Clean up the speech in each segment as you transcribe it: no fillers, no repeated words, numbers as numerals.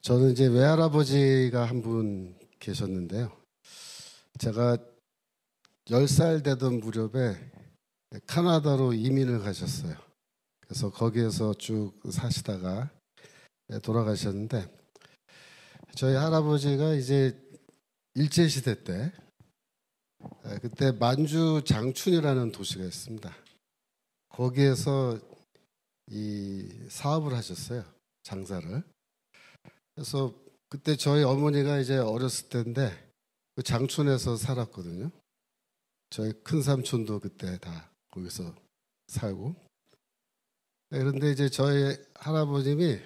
저는 이제 외할아버지가 한 분 계셨는데요. 제가 10살 되던 무렵에 카나다로 이민을 가셨어요. 그래서 거기에서 쭉 사시다가 돌아가셨는데, 저희 할아버지가 이제 일제시대 때 그때 만주 장춘이라는 도시가 있습니다. 거기에서 이 사업을 하셨어요. 장사를. 그래서 그때 저희 어머니가 이제 어렸을 때인데 그 장춘에서 살았거든요. 저희 큰 삼촌도 그때 다 거기서 살고. 그런데 이제 저희 할아버님이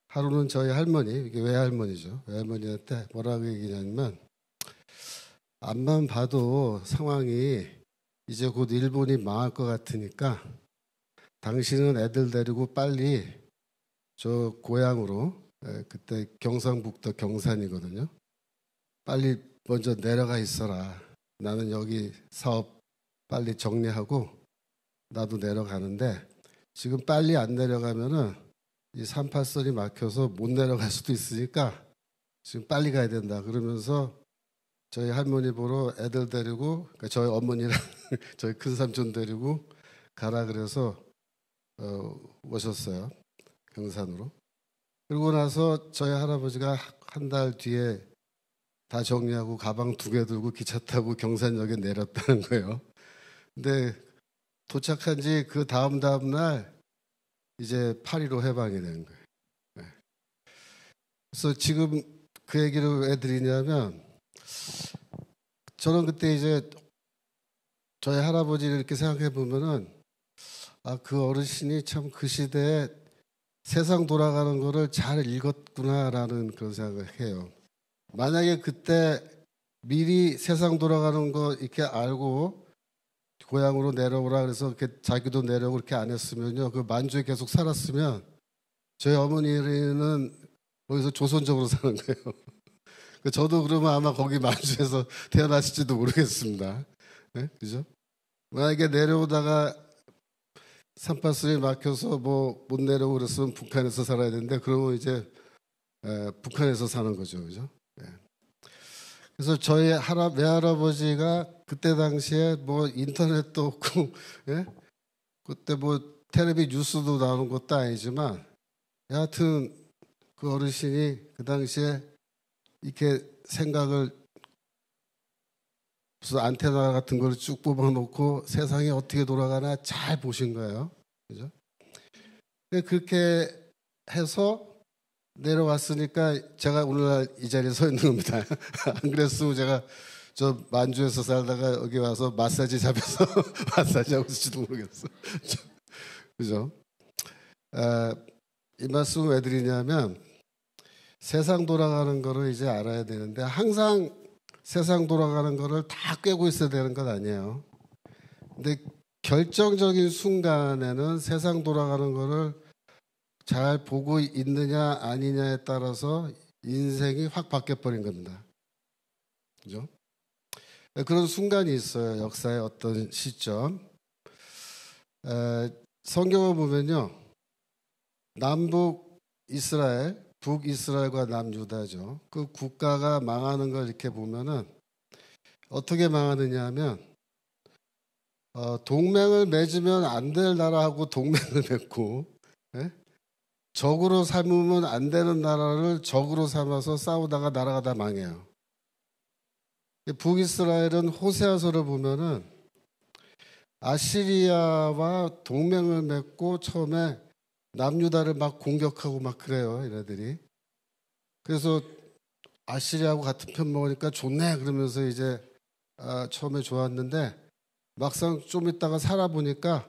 하루는 저희 할머니, 이게 외할머니죠. 외할머니한테 뭐라고 얘기냐면, 앞만 봐도 상황이 이제 곧 일본이 망할 것 같으니까 당신은 애들 데리고 빨리 저 고향으로, 그때 경상북도 경산이거든요. 빨리 먼저 내려가 있어라. 나는 여기 사업 빨리 정리하고 나도 내려가는데 지금 빨리 안 내려가면은 이 383이 막혀서 못 내려갈 수도 있으니까 지금 빨리 가야 된다. 그러면서 저희 할머니 보러 애들 데리고, 그러니까 저희 어머니랑 저희 큰 삼촌 데리고 가라 그래서 오셨어요. 경산으로. 그러고 나서 저희 할아버지가 한 달 뒤에 다 정리하고 가방 2개 들고 기차 타고 경산역에 내렸다는 거예요. 근데 도착한 지 그 다음 날 이제 8.15 해방이 된 거예요. 네. 그래서 지금 그 얘기를 왜 드리냐면, 저는 그때 이제 저희 할아버지를 이렇게 생각해 보면은, 그 어르신이 참 그 시대에 세상 돌아가는 거를 잘 읽었구나라는 그런 생각을 해요. 만약에 그때 미리 세상 돌아가는 거 이렇게 알고 고향으로 내려오라 그래서 이렇게 자기도 내려오고 그렇게 안 했으면요, 그 만주에 계속 살았으면 저희 어머니는 거기서 조선적으로 사는 거예요. 저도 그러면 아마 거기 만주에서 태어났을지도 모르겠습니다. 네? 그죠? 만약에 내려오다가 383이 막혀서 뭐 못 내려오고 그랬으면 북한에서 살아야 되는데, 그러면 이제 북한에서 사는 거죠. 그죠? 네. 그래서 저희 외할아버지가 그때 당시에 뭐 인터넷도 없고, 예? 그때 뭐 텔레비 뉴스도 나오는 것도 아니지만, 여하튼 그 어르신이 그 당시에 이렇게 생각을, 무슨 안테나 같은 걸 쭉 뽑아놓고 세상이 어떻게 돌아가나 잘 보신 거예요. 그죠? 그렇게 해서 내려왔으니까 제가 오늘날 이 자리에 서 있는 겁니다. 안 그랬으면 제가 저 만주에서 살다가 여기 와서 마사지 잡혀서 마사지 하고 있을지도 모르겠어. 그죠? 이 말씀을 왜 드리냐면, 세상 돌아가는 거를 이제 알아야 되는데, 항상 세상 돌아가는 거를 다 꿰고 있어야 되는 건 아니에요. 근데 결정적인 순간에는 세상 돌아가는 거를 잘 보고 있느냐 아니냐에 따라서 인생이 확 바뀌어버린 겁니다. 그죠? 그런 순간이 있어요. 역사의 어떤 시점. 성경을 보면요, 남북 이스라엘, 북이스라엘과 남유다죠. 그 국가가 망하는 걸 이렇게 보면은 어떻게 망하느냐 하면, 동맹을 맺으면 안 될 나라하고 동맹을 맺고, 예? 적으로 삼으면 안 되는 나라를 적으로 삼아서 싸우다가 나라가 다 망해요. 북이스라엘은 호세아서를 보면은 아시리아와 동맹을 맺고 처음에 남유다를 막 공격하고 막 그래요, 얘네들이. 그래서 아시리아하고 같은 편 먹으니까 좋네 그러면서 이제 처음에 좋았는데, 막상 좀 있다가 살아보니까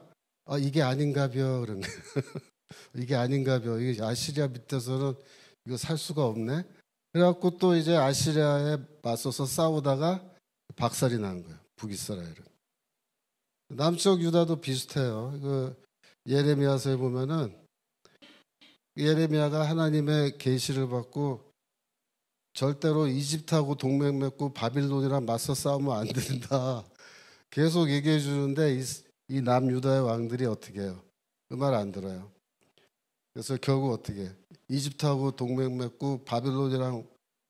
이게 아닌가벼 그런 거예요. 이게 아닌가벼. 이게 아시리아 밑에서는 이거 살 수가 없네. 그래갖고 또 이제 아시리아에 맞서서 싸우다가 박살이 난 거예요. 북이스라엘은. 남쪽 유다도 비슷해요. 그 예레미야서에 보면은 예레미야가 하나님의 계시를 받고 절대로 이집트하고 동맹 맺고 바빌론이랑 맞서 싸우면 안 된다 계속 얘기해 주는데, 이 남유다의 왕들이 어떻게 해요? 그 말 안 들어요. 그래서 결국 어떻게 해요? 이집트하고 동맹 맺고 바빌론이랑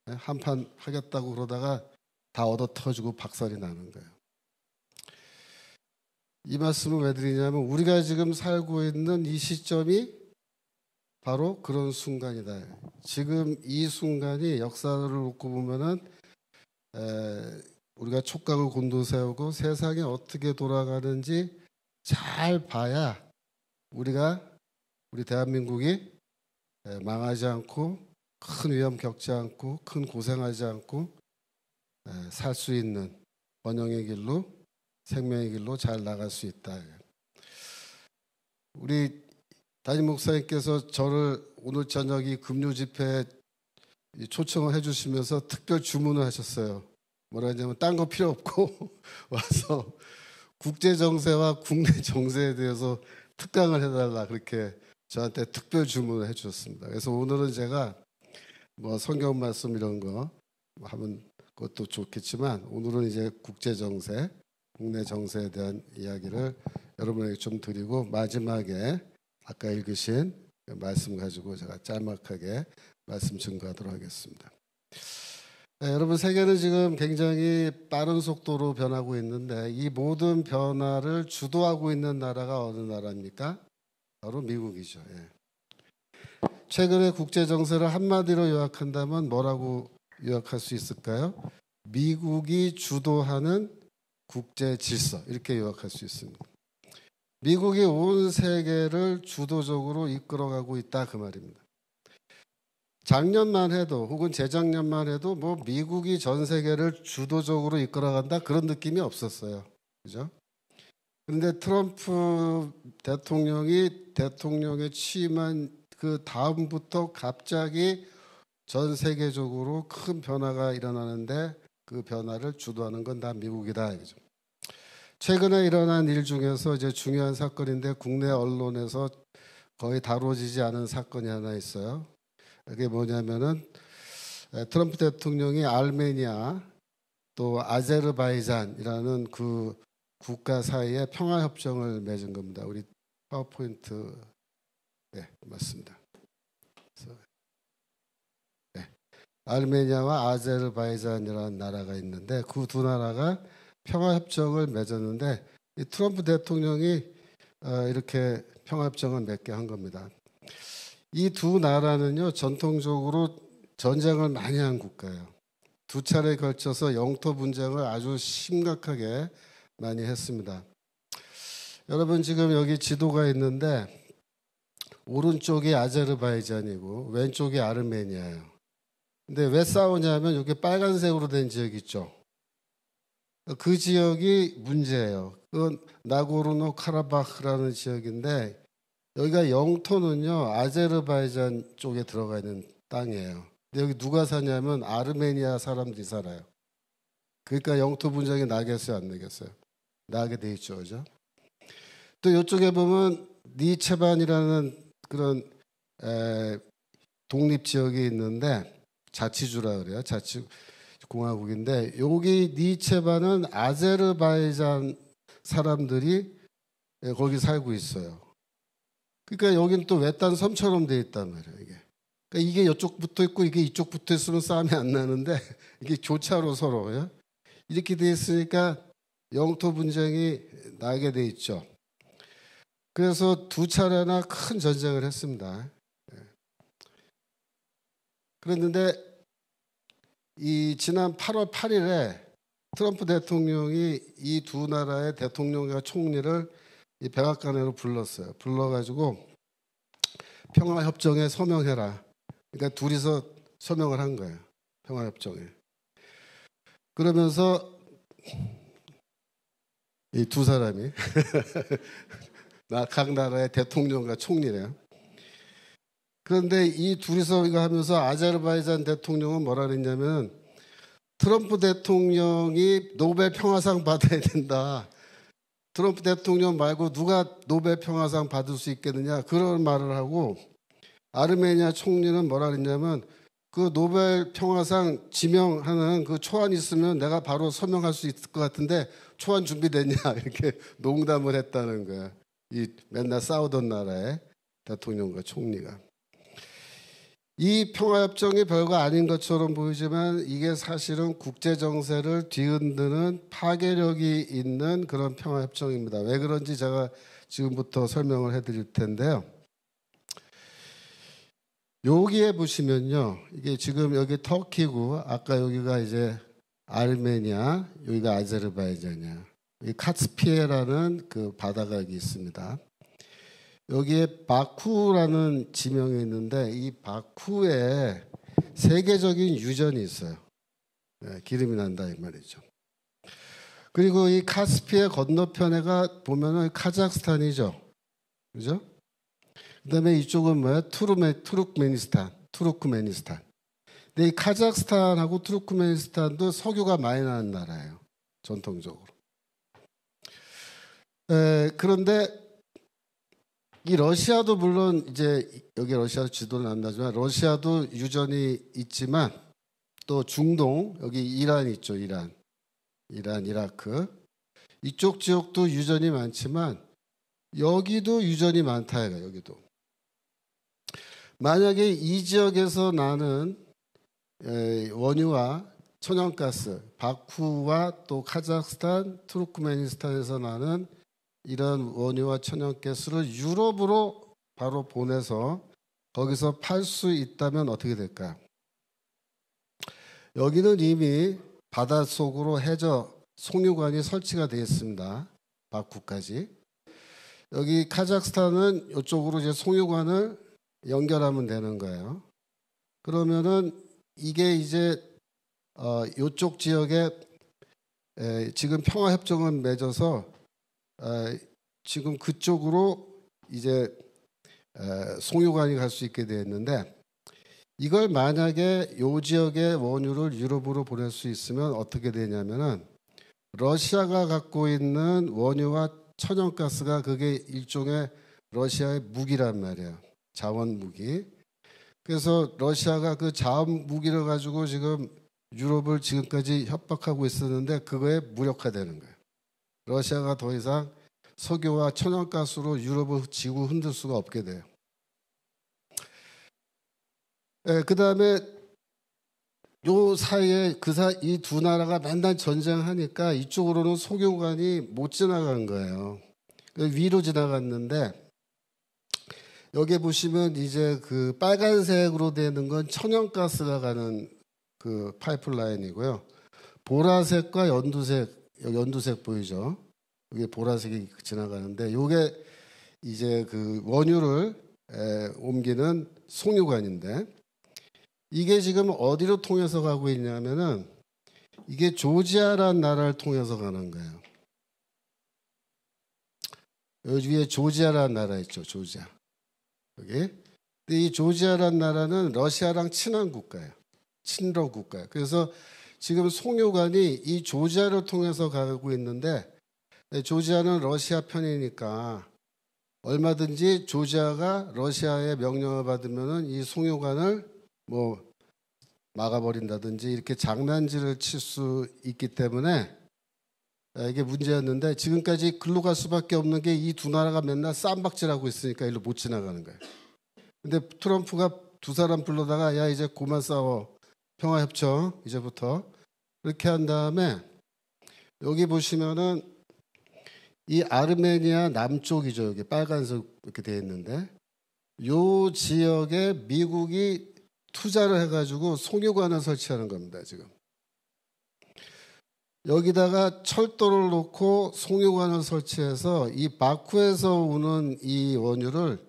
한판 하겠다고 그러다가 다 얻어 터지고 박살이 나는 거예요. 이 말씀을 왜 드리냐면 우리가 지금 살고 있는 이 시점이 바로 그런 순간이다. 지금 이 순간이 역사를 놓고 보면은 우리가 촉각을 곤두세우고 세상이 어떻게 돌아가는지 잘 봐야 우리 대한민국이 망하지 않고 큰 위험 겪지 않고 큰 고생하지 않고 살 수 있는 번영의 길로 생명의 길로 잘 나갈 수 있다. 우리 담임 목사님께서 저를 오늘 저녁 이 금요 집회에 초청을 해주시면서 특별 주문을 하셨어요. 뭐라 하냐면 딴 거 필요 없고 와서 국제 정세와 국내 정세에 대해서 특강을 해달라 그렇게 저한테 특별 주문을 해주셨습니다. 그래서 오늘은 제가 뭐 성경 말씀 이런 거 하면 그것도 좋겠지만 오늘은 이제 국제 정세, 국내 정세에 대한 이야기를 여러분에게 좀 드리고 마지막에 아까 읽으신 말씀 가지고 제가 짤막하게 말씀 증거하도록 하겠습니다. 여러분 세계는 지금 굉장히 빠른 속도로 변하고 있는데 이 모든 변화를 주도하고 있는 나라가 어느 나라입니까? 바로 미국이죠. 최근의 국제 정세를 한마디로 요약한다면 뭐라고 요약할 수 있을까요? 미국이 주도하는 국제 질서 이렇게 요약할 수 있습니다. 미국이 온 세계를 주도적으로 이끌어가고 있다 그 말입니다. 작년만 해도 혹은 재작년만 해도 뭐 미국이 전 세계를 주도적으로 이끌어간다 그런 느낌이 없었어요. 그죠? 그런데 트럼프 대통령이 대통령에 취임한 그 다음부터 갑자기 전 세계적으로 큰 변화가 일어나는데 그 변화를 주도하는 건 다 미국이다. 그죠? 최근에 일어난 일 중에서 이제 중요한 사건인데 국내 언론에서 거의 다뤄지지 않은 사건이 하나 있어요. 그게 뭐냐면은 트럼프 대통령이 알메니아 또 아제르바이잔이라는 그 국가 사이에 평화협정을 맺은 겁니다. 우리 파워포인트 맞습니다. 알메니아와 아제르바이잔이라는 나라가 있는데 그 두 나라가 평화협정을 맺었는데 이 트럼프 대통령이 이렇게 평화협정을 맺게 한 겁니다. 이 두 나라는요 전통적으로 전쟁을 많이 한 국가예요. 두 차례에 걸쳐서 영토 분쟁을 아주 심각하게 많이 했습니다. 여러분 지금 여기 지도가 있는데 오른쪽이 아제르바이잔이고 왼쪽이 아르메니아예요. 근데 왜 싸우냐면 여기 빨간색으로 된 지역 있죠. 그 지역이 문제예요. 그건 나고르노 카라바흐라는 지역인데 여기가 영토는요 아제르바이잔 쪽에 들어가 있는 땅이에요. 근데 여기 누가 사냐면 아르메니아 사람들이 살아요. 그러니까 영토 분쟁이 나겠어요, 안 나겠어요? 나게 돼 있죠, 그죠? 또 이쪽에 보면 니체반이라는 그런 독립 지역이 있는데 자치주라 그래요. 자치공화국인데 여기 니체반은 아제르바이잔 사람들이 거기 살고 있어요. 그러니까 여기는 또 외딴 섬처럼 돼 있단 말이에요. 그러니까 이게 이쪽 붙어 있고 이게 이쪽 붙어 있으면 싸움이 안 나는데 이게 교차로 서로 이렇게 돼 있으니까 영토 분쟁이 나게 돼 있죠. 그래서 두 차례나 큰 전쟁을 했습니다. 그랬는데 이 지난 8월 8일에 트럼프 대통령이 이 두 나라의 대통령과 총리를 이 백악관으로 불렀어요. 불러가지고 평화협정에 서명해라. 그러니까 둘이서 서명을 한 거예요. 평화협정에. 그러면서 이 두 사람이 각 나라의 대통령과 총리래요. 그런데 이 둘이서 이거 하면서 아제르바이잔 대통령은 뭐라 그랬냐면 트럼프 대통령이 노벨 평화상 받아야 된다. 트럼프 대통령 말고 누가 노벨 평화상 받을 수 있겠느냐 그런 말을 하고 아르메니아 총리는 뭐라 그랬냐면 그 노벨 평화상 지명하는 그 초안 있으면 내가 바로 서명할 수 있을 것 같은데 초안 준비됐냐 이렇게 농담을 했다는 거야. 이 맨날 싸우던 나라의 대통령과 총리가. 이 평화협정이 별거 아닌 것처럼 보이지만 이게 사실은 국제정세를 뒤흔드는 파괴력이 있는 그런 평화협정입니다. 왜 그런지 제가 지금부터 설명을 해드릴 텐데요. 여기에 보시면요, 이게 지금 여기 터키고 아까 여기가 이제 아르메니아, 여기가 아제르바이잔이야. 이 카스피해라는 그 바다가 여기 있습니다. 여기에 바쿠라는 지명이 있는데 이 바쿠에 세계적인 유전이 있어요. 네, 기름이 난다 이 말이죠. 그리고 이 카스피해 건너편에가 보면은 카자흐스탄이죠. 그죠? 그다음에 이쪽은 뭐야? 투르크메니스탄. 근데 이 카자흐스탄하고 투르크메니스탄도 석유가 많이 나는 나라예요. 전통적으로. 그런데 이 러시아도 물론 이제 여기 러시아 지도는 안 나지만 러시아도 유전이 있지만 또 중동 여기 이란 있죠. 이란, 이라크 이쪽 지역도 유전이 많지만 여기도 유전이 많다 해요. 여기도 만약에 이 지역에서 나는 원유와 천연가스 바쿠와 또 카자흐스탄, 투르크메니스탄에서 나는 이런 원유와 천연가스를 유럽으로 바로 보내서 거기서 팔 수 있다면 어떻게 될까요? 여기는 이미 바닷속으로 해저 송유관이 설치가 되어 있습니다. 바쿠까지. 여기 카자흐스탄은 이쪽으로 이제 송유관을 연결하면 되는 거예요. 그러면은 이게 이제 이쪽 지역에 지금 평화협정을 맺어서 지금 그쪽으로 이제 송유관이 갈 수 있게 되었는데 이걸 만약에 이 지역의 원유를 유럽으로 보낼 수 있으면 어떻게 되냐면은 러시아가 갖고 있는 원유와 천연가스가 그게 일종의 러시아의 무기란 말이에요. 자원 무기. 그래서 러시아가 그 자원 무기를 가지고 지금 유럽을 지금까지 협박하고 있었는데 그거에 무력화되는 거예요. 러시아가 더 이상 석유와 천연가스로 유럽을 지고 흔들 수가 없게 돼요. 그 다음에 요 사이에 이 두 나라가 맨날 전쟁하니까 이쪽으로는 석유관이 못 지나간 거예요. 위로 지나갔는데 여기 보시면 이제 그 빨간색으로 되는 건 천연가스가 가는 그 파이프라인이고요. 보라색과 연두색 보이죠? 이게 보라색이 지나가는데 이게 이제 그 원유를 옮기는 송유관인데 이게 지금 어디로 통해서 가고 있냐면은 이게 조지아라는 나라를 통해서 가는 거예요. 여기 위에 조지아라는 나라 있죠. 조지아. 여기. 근데 이 조지아라는 나라는 러시아랑 친한 국가예요. 친러 국가예요. 그래서 지금 송유관이 이 조지아를 통해서 가고 있는데 조지아는 러시아 편이니까 얼마든지 조지아가 러시아의 명령을 받으면은 이 송유관을 뭐 막아버린다든지 이렇게 장난질을 칠 수 있기 때문에 이게 문제였는데 지금까지 글로 갈 수밖에 없는 게 이 두 나라가 맨날 쌈박질하고 있으니까 일로 못 지나가는 거예요. 근데 트럼프가 두 사람 불러다가 야 이제 그만 싸워 평화협정 이제부터 이렇게 한 다음에 여기 보시면은 이 아르메니아 남쪽이죠. 여기 빨간색 이렇게 되어 있는데 요 지역에 미국이 투자를 해가지고 송유관을 설치하는 겁니다. 지금 여기다가 철도를 놓고 송유관을 설치해서 이 바쿠에서 오는 이 원유를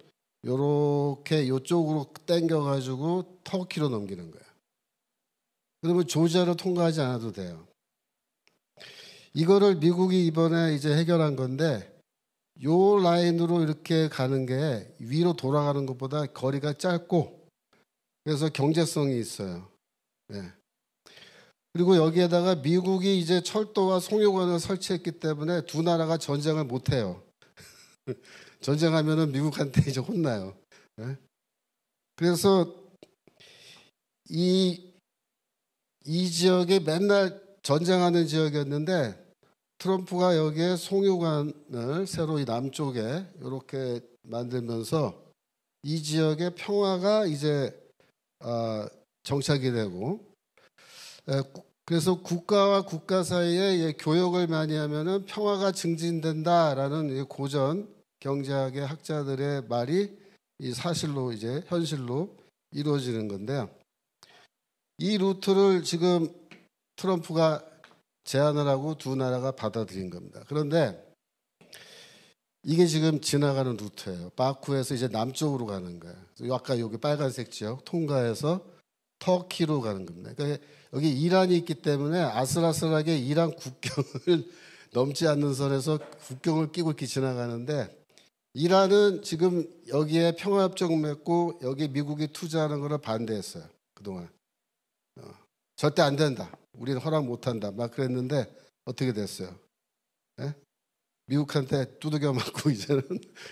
요렇게 요쪽으로 당겨가지고 터키로 넘기는 거예요. 그러면 조지아를 통과하지 않아도 돼요. 이거를 미국이 이번에 이제 해결한 건데 요 라인으로 이렇게 가는 게 위로 돌아가는 것보다 거리가 짧고 그래서 경제성이 있어요. 네. 그리고 여기에다가 미국이 이제 철도와 송유관을 설치했기 때문에 두 나라가 전쟁을 못 해요. 전쟁하면은 미국한테 이제 혼나요. 네. 그래서 이 지역에 맨날 전쟁하는 지역이었는데 트럼프가 여기에 송유관을 새로 이 남쪽에 이렇게 만들면서 이 지역의 평화가 이제 정착이 되고, 그래서 국가와 국가 사이에 교역을 많이 하면은 평화가 증진된다라는 이 고전 경제학의 학자들의 말이 이 사실로 이제 현실로 이루어지는 건데요. 이 루트를 지금 트럼프가 제안을 하고 두 나라가 받아들인 겁니다. 그런데 이게 지금 지나가는 루트예요. 바쿠에서 이제 남쪽으로 가는 거예요. 아까 여기 빨간색 지역 통과해서 터키로 가는 겁니다. 그러니까 여기 이란이 있기 때문에 아슬아슬하게 이란 국경을 넘지 않는 선에서 국경을 끼고 이렇게 지나가는데, 이란은 지금 여기에 평화협정 맺고 여기 미국이 투자하는 거를 반대했어요. 그동안. 절대 안 된다. 우리는 허락 못 한다. 막 그랬는데 어떻게 됐어요? 예? 미국한테 두들겨 맞고 이제는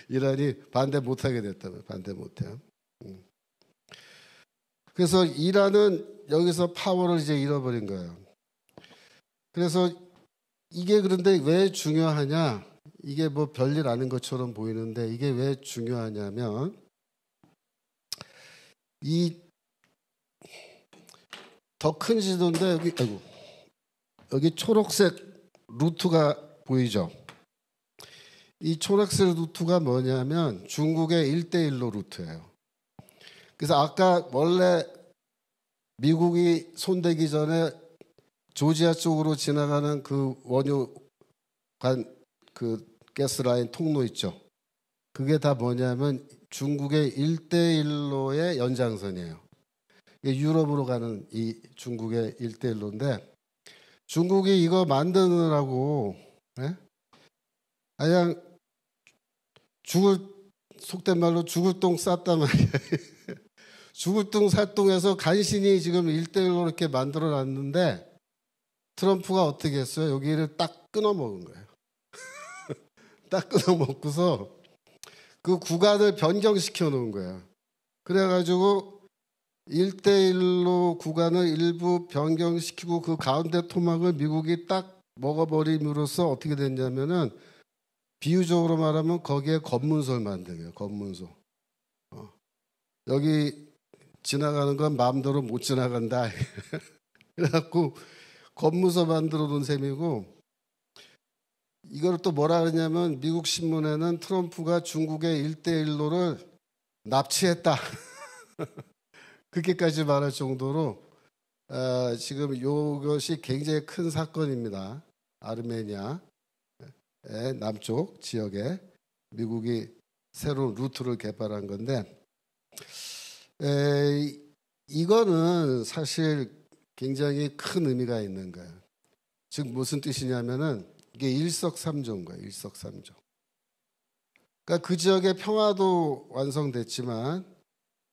이란이 반대 못 하게 됐다면 반대 못 해요. 그래서 이란은 여기서 파워를 이제 잃어버린 거예요. 그래서 이게 그런데 왜 중요하냐? 이게 뭐 별일 아닌 것처럼 보이는데 이게 왜 중요하냐면, 이 더 큰 지도인데 여기 초록색 루트가 보이죠? 이 초록색 루트가 뭐냐면 중국의 1대1로 루트예요. 그래서 아까 원래 미국이 손대기 전에 조지아 쪽으로 지나가는 그 원유관 그 가스라인 통로 있죠. 그게 다 뭐냐면 중국의 1대1로의 연장선이에요. 이게 유럽으로 가는 이 중국의 1대1로인데, 중국이 이거 만드느라고 그냥 속된 말로 죽을 똥 쌌단 말이에요. 죽을 똥 살 똥해서 간신히 지금 1대1로 이렇게 만들어 놨는데, 트럼프가 어떻게 했어요? 여기를 딱 끊어 먹은 거예요. 딱 끊어 먹고서 그 구간을 변경시켜 놓은 거예요. 그래가지고 1대1로 구간을 일부 변경시키고 그 가운데 토막을 미국이 딱 먹어버림으로써 어떻게 됐냐면은, 비유적으로 말하면 거기에 검문소를 만든 거예요. 검문소. 여기 지나가는 건 마음대로 못 지나간다. 그래갖고 검문소 만들어 놓은 셈이고, 이걸 또 뭐라 그러냐면 미국 신문에는 트럼프가 중국의 1대1로를 납치했다. 그렇게까지 말할 정도로 지금 이것이 굉장히 큰 사건입니다. 아르메니아의 남쪽 지역에 미국이 새로운 루트를 개발한 건데, 이거는 사실 굉장히 큰 의미가 있는 거예요. 즉 무슨 뜻이냐면은 이게 일석삼조인 거예요. 일석삼조. 그러니까 그 지역의 평화도 완성됐지만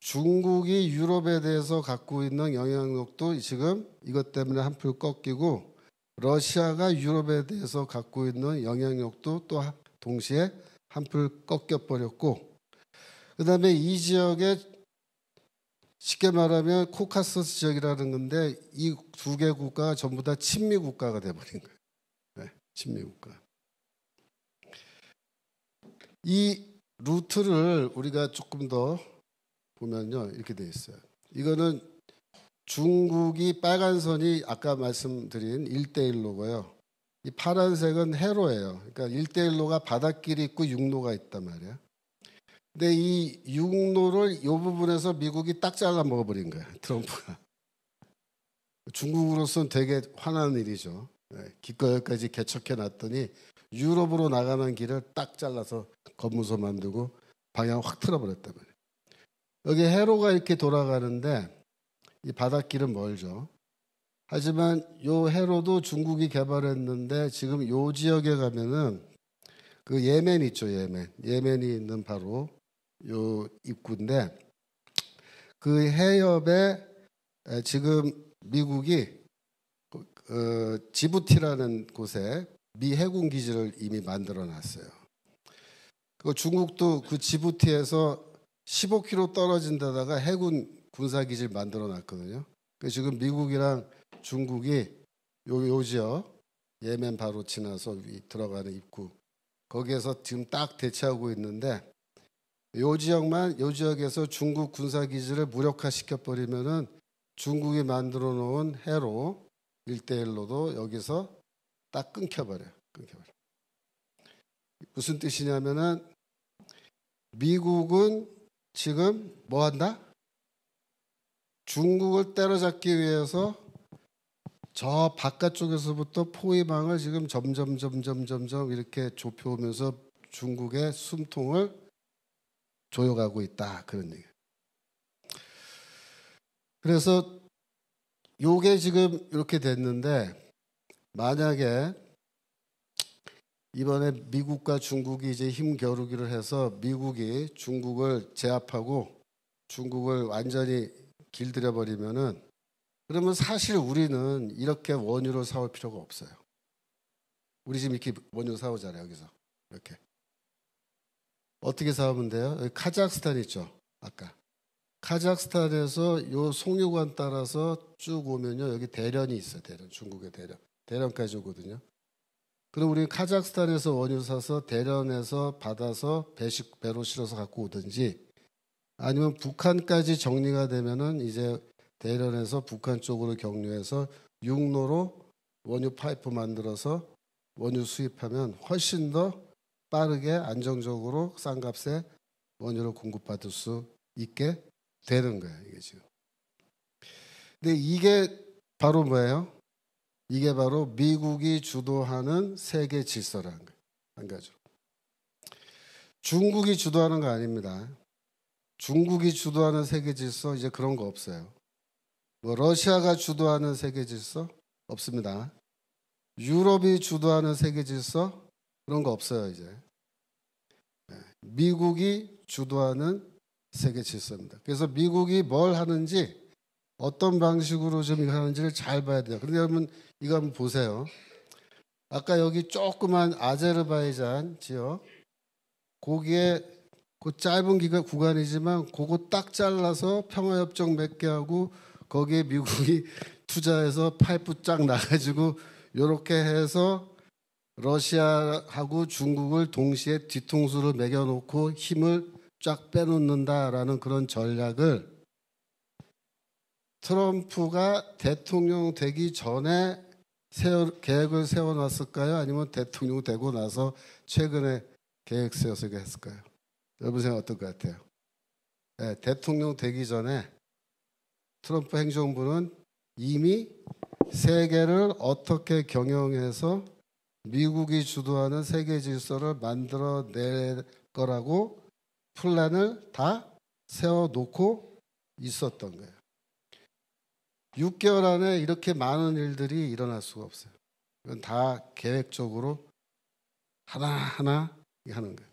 중국이 유럽에 대해서 갖고 있는 영향력도 지금 이것 때문에 한풀 꺾이고, 러시아가 유럽에 대해서 갖고 있는 영향력도 또 동시에 한풀 꺾여버렸고, 그 다음에 이 지역에 쉽게 말하면 코카서스 지역이라는 건데, 이 두 개 국가가 전부 다 친미 국가가 돼버린 거예요. 네, 친미 국가. 이 루트를 우리가 조금 더 보면요, 이렇게 돼 있어요. 이거는 중국이 빨간 선이 아까 말씀드린 1대1로고요. 이 파란색은 해로예요. 그러니까 1대1로가 바닷길이 있고 육로가 있단 말이에요. 근데 이 육로를 이 부분에서 미국이 딱 잘라 먹어버린 거예요. 트럼프가. 중국으로서는 되게 화나는 일이죠. 기껏 여기까지 개척해 놨더니 유럽으로 나가는 길을 딱 잘라서 검문소 만들고 방향 확 틀어버렸단 말이에요. 여기 해로가 이렇게 돌아가는데 이 바닷길은 멀죠. 하지만 요 해로도 중국이 개발했는데, 지금 요 지역에 가면은 그 예멘 있죠. 예멘이 있는 바로 요 입구인데, 그 해협에 지금 미국이 지부티라는 곳에 미 해군 기지를 이미 만들어 놨어요. 그 중국도 그 지부티에서 15km 떨어진 데다가 해군 군사 기지를 만들어 놨거든요. 그래서 지금 미국이랑 중국이 요 지역 예멘 바로 지나서 들어가는 입구, 거기에서 지금 딱 대치하고 있는데, 요 지역에서 중국 군사 기지를 무력화시켜 버리면은 중국이 만들어 놓은 해로 1대1로도 여기서 딱 끊겨버려요. 무슨 뜻이냐면은 미국은 지금 뭐 한다? 중국을 때려잡기 위해서 저 바깥쪽에서부터 포위망을 지금 점점 이렇게 좁혀오면서 중국의 숨통을 조여가고 있다. 그런 얘기예요. 그래서 요게 지금 이렇게 됐는데 만약에 이번에 미국과 중국이 이제 힘겨루기를 해서 미국이 중국을 제압하고 중국을 완전히 길들여 버리면은 그러면 사실 우리는 이렇게 원유를 사올 필요가 없어요. 우리 지금 이렇게 원유 사오잖아요. 여기서 이렇게 어떻게 사오면 돼요? 여기 카자흐스탄 있죠. 아까 카자흐스탄에서 요 송유관 따라서 쭉 오면요 여기 대련이 있어요. 대련, 중국의 대련까지 오거든요. 그럼 우리 카자흐스탄에서 원유 사서 대련에서 받아서 배로 실어서 갖고 오든지 아니면 북한까지 정리가 되면은 이제 대련에서 북한 쪽으로 경유해서 육로로 원유 파이프 만들어서 원유 수입하면 훨씬 더 빠르게 안정적으로 싼 값에 원유를 공급받을 수 있게 되는 거예요. 이게 지금. 근데 이게 바로 뭐예요? 이게 바로 미국이 주도하는 세계 질서라는 거예요. 한 가지로. 중국이 주도하는 거 아닙니다. 중국이 주도하는 세계 질서 이제 그런 거 없어요. 뭐 러시아가 주도하는 세계 질서 없습니다. 유럽이 주도하는 세계 질서 그런 거 없어요. 이제 미국이 주도하는 세계 질서입니다. 그래서 미국이 뭘 하는지 어떤 방식으로 좀 이거 하는지를 잘 봐야 돼요. 그런데 여러분 이거 한번 보세요. 아까 여기 조그만 아제르바이잔 지역 거기에 그 짧은 기간 구간이지만 그거 딱 잘라서 평화협정 맺게 하고 거기에 미국이 투자해서 파이프 쫙 나가지고 이렇게 해서 러시아하고 중국을 동시에 뒤통수를 매겨놓고 힘을 쫙 빼놓는다라는 그런 전략을 트럼프가 대통령 되기 전에 계획을 세워놨을까요? 아니면 대통령 되고 나서 최근에 계획 세워서 했을까요? 여러분 생각 어떨 것 같아요? 네, 대통령 되기 전에 트럼프 행정부는 이미 세계를 어떻게 경영해서 미국이 주도하는 세계 질서를 만들어낼 거라고 플랜을 다 세워놓고 있었던 거예요. 6개월 안에 이렇게 많은 일들이 일어날 수가 없어요. 이건 다 계획적으로 하나하나 하는 거예요.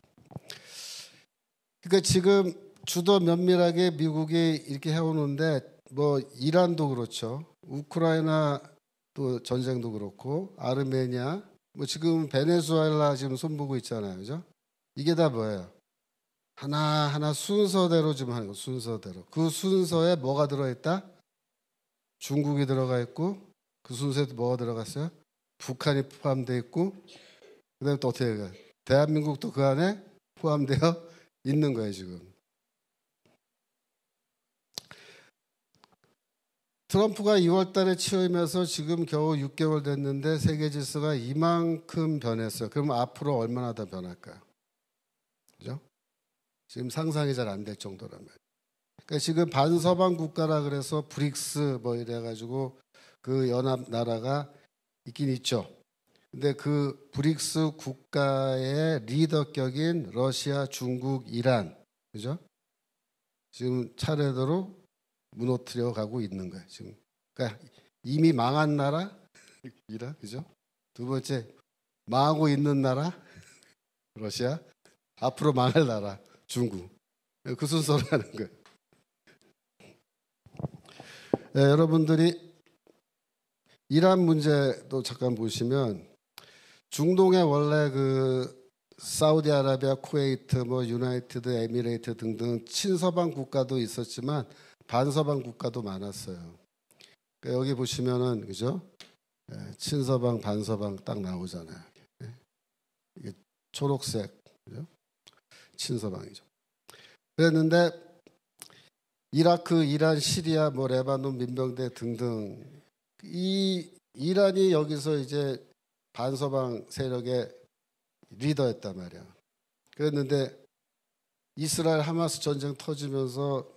그러니까 지금 주도 면밀하게 미국이 이렇게 해오는데 뭐 이란도 그렇죠. 우크라이나 또 전쟁도 그렇고 아르메니아 뭐 지금 베네수엘라 지금 손보고 있잖아요. 그죠? 이게 다 뭐예요? 하나하나 순서대로 지금 하는 거 순서대로. 그 순서에 뭐가 들어있다? 중국이 들어가 있고 그 순서에 뭐가 들어갔어요? 북한이 포함되어 있고 그다음에 또 어떻게 해요? 대한민국도 그 안에 포함되어 있는 거예요 지금. 트럼프가 2월 달에 취임해서 지금 겨우 6개월 됐는데 세계 질서가 이만큼 변했어요. 그럼 앞으로 얼마나 더 변할까요? 그죠? 지금 상상이 잘 안 될 정도라면. 그러니까 지금 반서방 국가라 그래서 브릭스 뭐 이래가지고 그 연합 나라가 있긴 있죠. 근데 그 브릭스 국가의 리더격인 러시아, 중국, 이란, 그죠? 지금 차례대로 무너뜨려 가고 있는 거예요. 지금 그러니까 이미 망한 나라 이란, 그죠? 두 번째 망하고 있는 나라 러시아, 앞으로 망할 나라 중국. 그 순서로 하는 거예요. 네, 여러분들이 이란 문제도 잠깐 보시면 중동에 원래 그 사우디아라비아, 쿠웨이트, 뭐 유나이티드 에미레이트 등등 친서방 국가도 있었지만 반서방 국가도 많았어요. 그러니까 여기 보시면은 그죠? 친서방, 반서방 딱 나오잖아요. 이게 초록색, 그죠? 친서방이죠. 그랬는데 이라크, 이란, 시리아, 뭐 레바논 민병대 등등 이 이란이 여기서 이제 반서방 세력의 리더였단 말이야. 그랬는데 이스라엘 하마스 전쟁 터지면서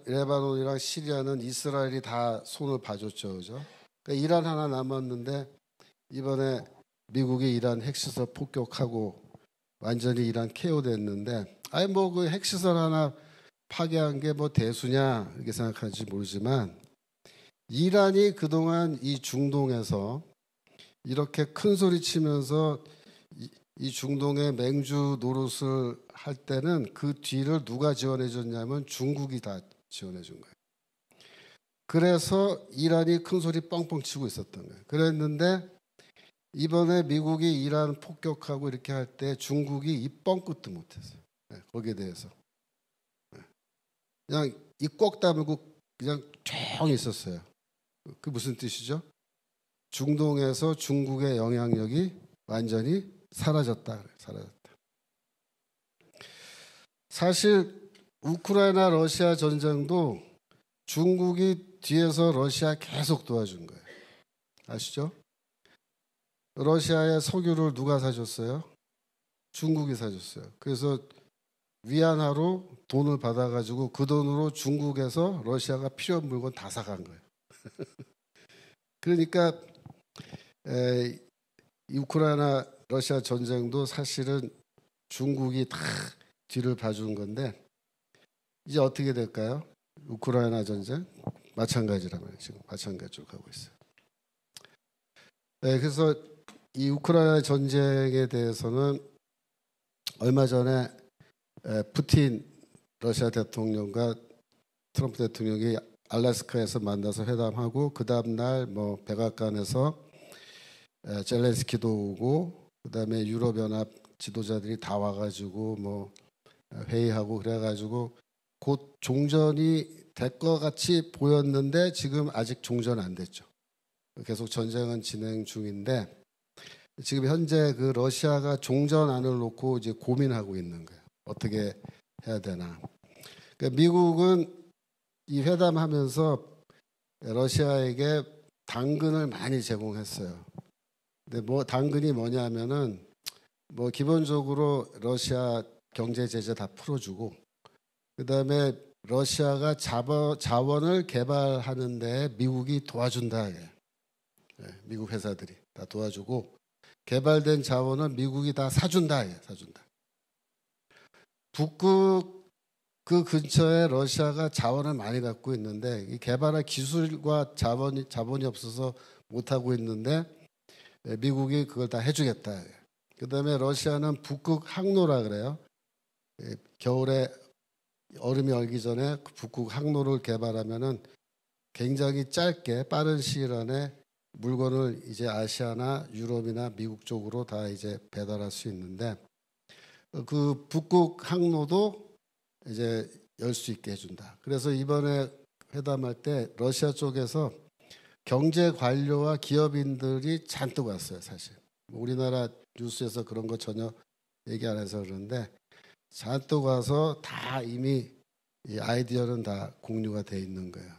레바논이랑 시리아는 이스라엘이 다 손을 봐줬죠, 그죠? 그러니까 이란 하나 남았는데 이번에 미국이 이란 핵시설 폭격하고 완전히 이란 KO 됐는데, 아니 뭐 그 핵시설 하나 파괴한 게 뭐 대수냐 이렇게 생각할지 모르지만, 이란이 그동안 이 중동에서 이렇게 큰 소리 치면서 이 중동의 맹주 노릇을 할 때는 그 뒤를 누가 지원해 줬냐면 중국이 다 지원해 준 거예요. 그래서 이란이 큰 소리 뻥뻥 치고 있었던 거예요. 그랬는데 이번에 미국이 이란 폭격하고 이렇게 할 때 중국이 입 뻥끗도 못했어요. 거기에 대해서 그냥 입 꼭 다물고 그냥 조용히 있었어요. 그 무슨 뜻이죠? 중동에서 중국의 영향력이 완전히 사라졌다. 사실 우크라이나 러시아 전쟁도 중국이 뒤에서 러시아 계속 도와준 거예요. 아시죠? 러시아의 석유를 누가 사줬어요? 중국이 사줬어요. 그래서 위안화로 돈을 받아가지고 그 돈으로 중국에서 러시아가 필요한 물건 다 사간 거예요. 그러니까 이 우크라이나 러시아 전쟁도 사실은 중국이 다 뒤를 봐준 건데, 이제 어떻게 될까요? 우크라이나 전쟁 마찬가지라면 지금 마찬가지로 가고 있어요. 그래서 이 우크라이나 전쟁에 대해서는 얼마 전에 푸틴 러시아 대통령과 트럼프 대통령이 알래스카에서 만나서 회담하고 그 다음 날 뭐 백악관에서 젤렌스키도 오고 그다음에 유럽연합 지도자들이 다 와가지고 뭐 회의하고 그래가지고 곧 종전이 될 것 같이 보였는데 지금 아직 종전 안 됐죠. 계속 전쟁은 진행 중인데 지금 현재 그 러시아가 종전안을 놓고 이제 고민하고 있는 거예요. 어떻게 해야 되나. 그러니까 미국은 이 회담하면서 러시아에게 당근을 많이 제공했어요. 근데 뭐 당근이 뭐냐면은 뭐 기본적으로 러시아 경제 제재 다 풀어주고 그다음에 러시아가 자원을 개발하는데 미국이 도와준다. 미국 회사들이 다 도와주고 개발된 자원은 미국이 다 사준다. 사준다. 북극 그 근처에 러시아가 자원을 많이 갖고 있는데 이 개발할 기술과 자본이 없어서 못 하고 있는데 미국이 그걸 다 해주겠다. 그다음에 러시아는 북극 항로라 그래요. 겨울에 얼음이 얼기 전에 그 북극 항로를 개발하면은 굉장히 짧게 빠른 시일 안에 물건을 이제 아시아나 유럽이나 미국 쪽으로 다 이제 배달할 수 있는데 그 북극 항로도 이제 열 수 있게 해준다. 그래서 이번에 회담할 때 러시아 쪽에서 경제 관료와 기업인들이 잔뜩 왔어요. 사실 우리나라 뉴스에서 그런 거 전혀 얘기 안 해서 그러는데 잔뜩 와서 다 이미 이 아이디어는 다 공유가 돼 있는 거예요.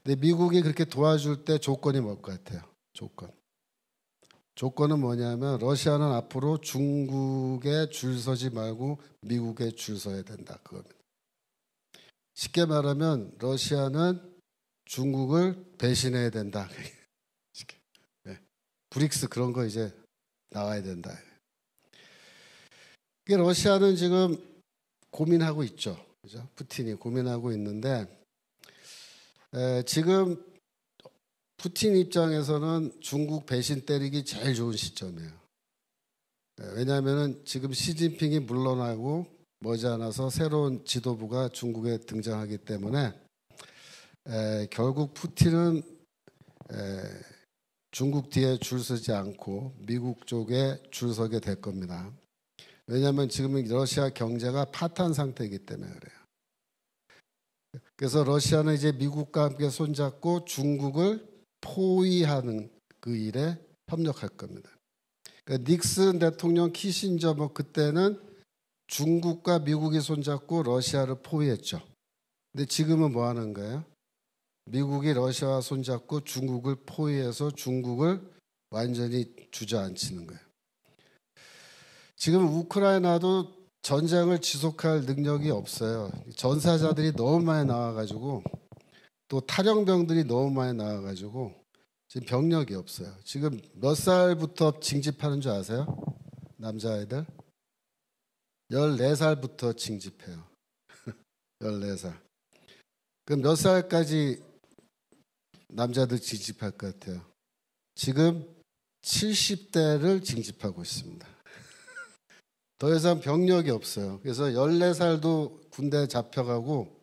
근데 미국이 그렇게 도와줄 때 조건이 뭘 것 같아요? 조건은 뭐냐면 러시아는 앞으로 중국에 줄 서지 말고 미국에 줄 서야 된다. 그겁니다. 쉽게 말하면 러시아는 중국을 배신해야 된다. 브릭스 그런 거 이제 나와야 된다. 러시아는 지금 고민하고 있죠. 그죠? 푸틴이 고민하고 있는데 지금 푸틴 입장에서는 중국 배신 때리기 제일 좋은 시점이에요. 왜냐하면 지금 시진핑이 물러나고 머지않아서 새로운 지도부가 중국에 등장하기 때문에 결국 푸틴은 중국 뒤에 줄 서지 않고 미국 쪽에 줄 서게 될 겁니다. 왜냐하면 지금 러시아 경제가 파탄 상태이기 때문에 그래요. 그래서 러시아는 이제 미국과 함께 손잡고 중국을 포위하는 그 일에 협력할 겁니다. 그러니까 닉슨 대통령, 키신저 뭐 그때는 중국과 미국이 손잡고 러시아를 포위했죠. 근데 지금은 뭐 하는 거예요? 미국이 러시아와 손잡고 중국을 포위해서 중국을 완전히 주저앉히는 거예요. 지금 우크라이나도 전쟁을 지속할 능력이 없어요. 전사자들이 너무 많이 나와가지고 또 탈영병들이 너무 많이 나와가지고 지금 병력이 없어요. 지금 몇 살부터 징집하는 줄 아세요? 남자아이들? 14살부터 징집해요. 14살. 그럼 몇 살까지 남자들 징집할 것 같아요? 지금 70대를 징집하고 있습니다. 더 이상 병력이 없어요. 그래서 14살도 군대 잡혀가고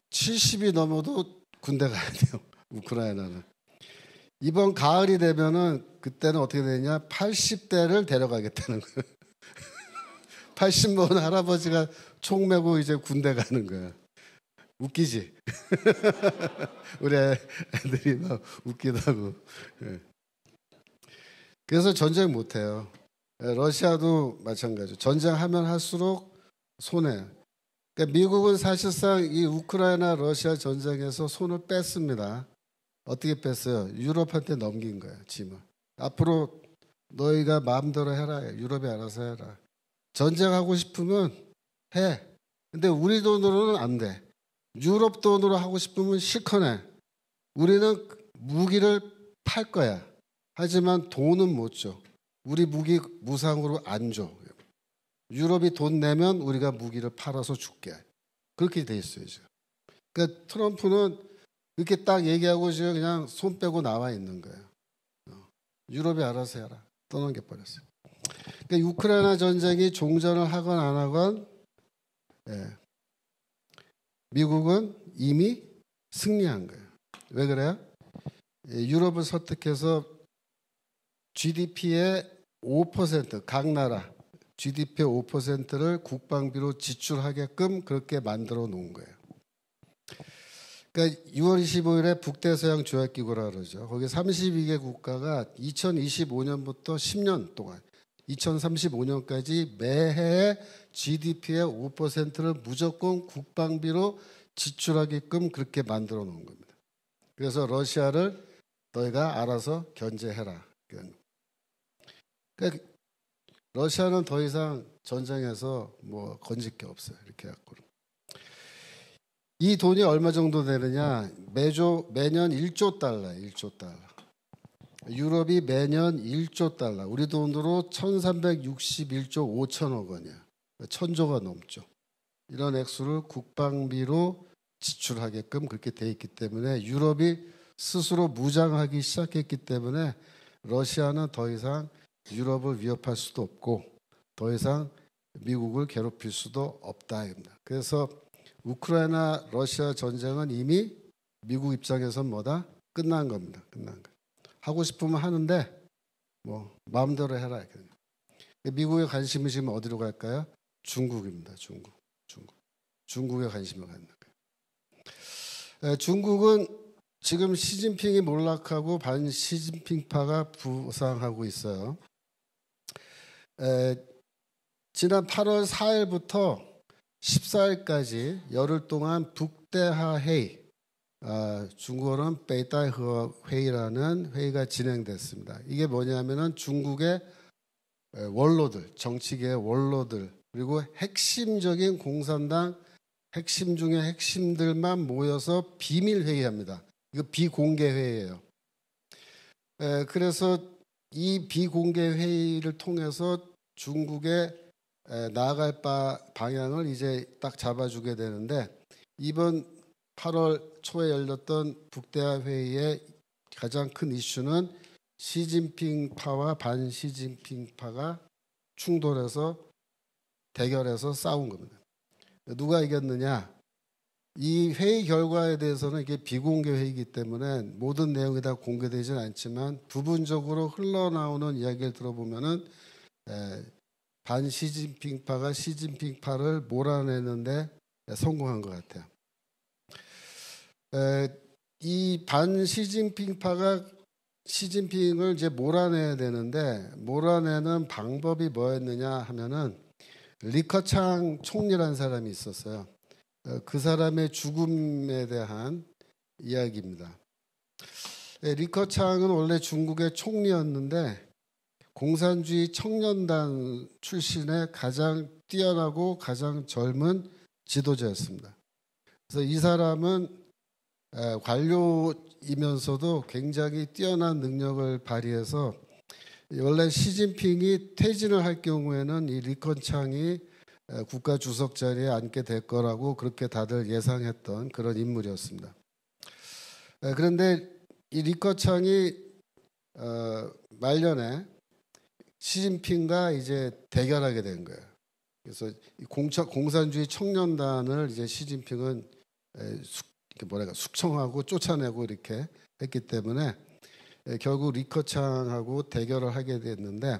70이 넘어도 군대 가야 돼요. 우크라이나는. 이번 가을이 되면은 그때는 어떻게 되냐? 80대를 데려가겠다는 거예요. 80 먹은 할아버지가 총 메고 이제 군대 가는 거야. 웃기지? 우리 애들이 막 웃기다고. 그래서 전쟁 못 해요. 러시아도 마찬가지죠. 전쟁하면 할수록 손해. 그러니까 미국은 사실상 이 우크라이나 러시아 전쟁에서 손을 뺐습니다. 어떻게 뺐어요? 유럽한테 넘긴 거예요. 짐을. 앞으로 너희가 마음대로 해라. 유럽이 알아서 해라. 전쟁하고 싶으면 해. 근데 우리 돈으로는 안 돼. 유럽 돈으로 하고 싶으면 실컷 해. 우리는 무기를 팔 거야. 하지만 돈은 못 줘. 우리 무기 무상으로 안 줘. 유럽이 돈 내면 우리가 무기를 팔아서 줄게. 그렇게 돼 있어요, 지금. 그러니까 트럼프는 이렇게 딱 얘기하고 지금 그냥 손 빼고 나와 있는 거예요. 유럽이 알아서 해라. 떠넘겨 버렸어요. 그러니까 우크라이나 전쟁이 종전을 하건 안 하건 미국은 이미 승리한 거예요. 왜 그래요? 유럽을 설득해서 GDP의 5%, 각 나라 GDP의 5%를 국방비로 지출하게끔 그렇게 만들어 놓은 거예요. 그러니까 6월 25일에 북대서양 조약기구라 그러죠. 거기 32개 국가가 2025년부터 10년 동안 2035년까지 매해 GDP의 5%를 무조건 국방비로 지출하게끔 그렇게 만들어 놓은 겁니다. 그래서 러시아를 너희가 알아서 견제해라. 그러니까 러시아는 더 이상 전쟁에서 뭐 건질 게 없어요. 이렇게 해갖고. 이 돈이 얼마 정도 되느냐? 매년 1조 달러, 1조 달러. 유럽이 매년 1조 달러. 우리 돈으로 1361조 5천억 원이야. 1000조가 넘죠. 이런 액수를 국방비로 지출하게끔 그렇게 돼 있기 때문에 유럽이 스스로 무장하기 시작했기 때문에 러시아는 더 이상 유럽을 위협할 수도 없고 더 이상 미국을 괴롭힐 수도 없다. 그래서 우크라이나 러시아 전쟁은 이미 미국 입장에선 뭐다? 끝난 겁니다. 끝난 거. 하고 싶으면 하는데 뭐 마음대로 해라. 미국의 관심이 지금 어디로 갈까요? 중국입니다. 중국에 관심을 갖는 거예요. 중국은 지금 시진핑이 몰락하고 반 시진핑파가 부상하고 있어요. 지난 8월 4일부터 14일까지 열흘 동안 북대하 회의, 중국어로는 베이타이허 회의라는 회의가 진행됐습니다. 이게 뭐냐면은 중국의 원로들, 정치계의 원로들, 그리고 핵심적인 공산당 핵심 중에 핵심들만 모여서 비밀 회의합니다. 이거 비공개 회의예요. 그래서 이 비공개 회의를 통해서 중국의 나아갈 방향을 이제 딱 잡아주게 되는데 이번 8월 초에 열렸던 북대하 회의의 가장 큰 이슈는 시진핑파와 반시진핑파가 충돌해서 대결해서 싸운 겁니다. 누가 이겼느냐? 이 회의 결과에 대해서는 이게 비공개 회의이기 때문에 모든 내용이 다 공개되지는 않지만 부분적으로 흘러나오는 이야기를 들어보면은 반시진핑파가 시진핑파를 몰아내는데 성공한 것 같아요. 이 반시진핑파가 시진핑을 이제 몰아내야 되는데 몰아내는 방법이 뭐였느냐 하면은 리커창 총리라는 사람이 있었어요. 그 사람의 죽음에 대한 이야기입니다. 리커창은 원래 중국의 총리였는데 공산주의 청년단 출신의 가장 뛰어나고 가장 젊은 지도자였습니다. 그래서 이 사람은 관료이면서도 굉장히 뛰어난 능력을 발휘해서 원래 시진핑이 퇴진을 할 경우에는 이 리커창이 국가 주석 자리에 앉게 될 거라고 그렇게 다들 예상했던 그런 인물이었습니다. 그런데 이 리커창이 말년에 시진핑과 이제 대결하게 된 거예요. 그래서 공산주의 청년단을 이제 시진핑은 숙청하고 쫓아내고 이렇게 했기 때문에 결국 리커창하고 대결을 하게 됐는데,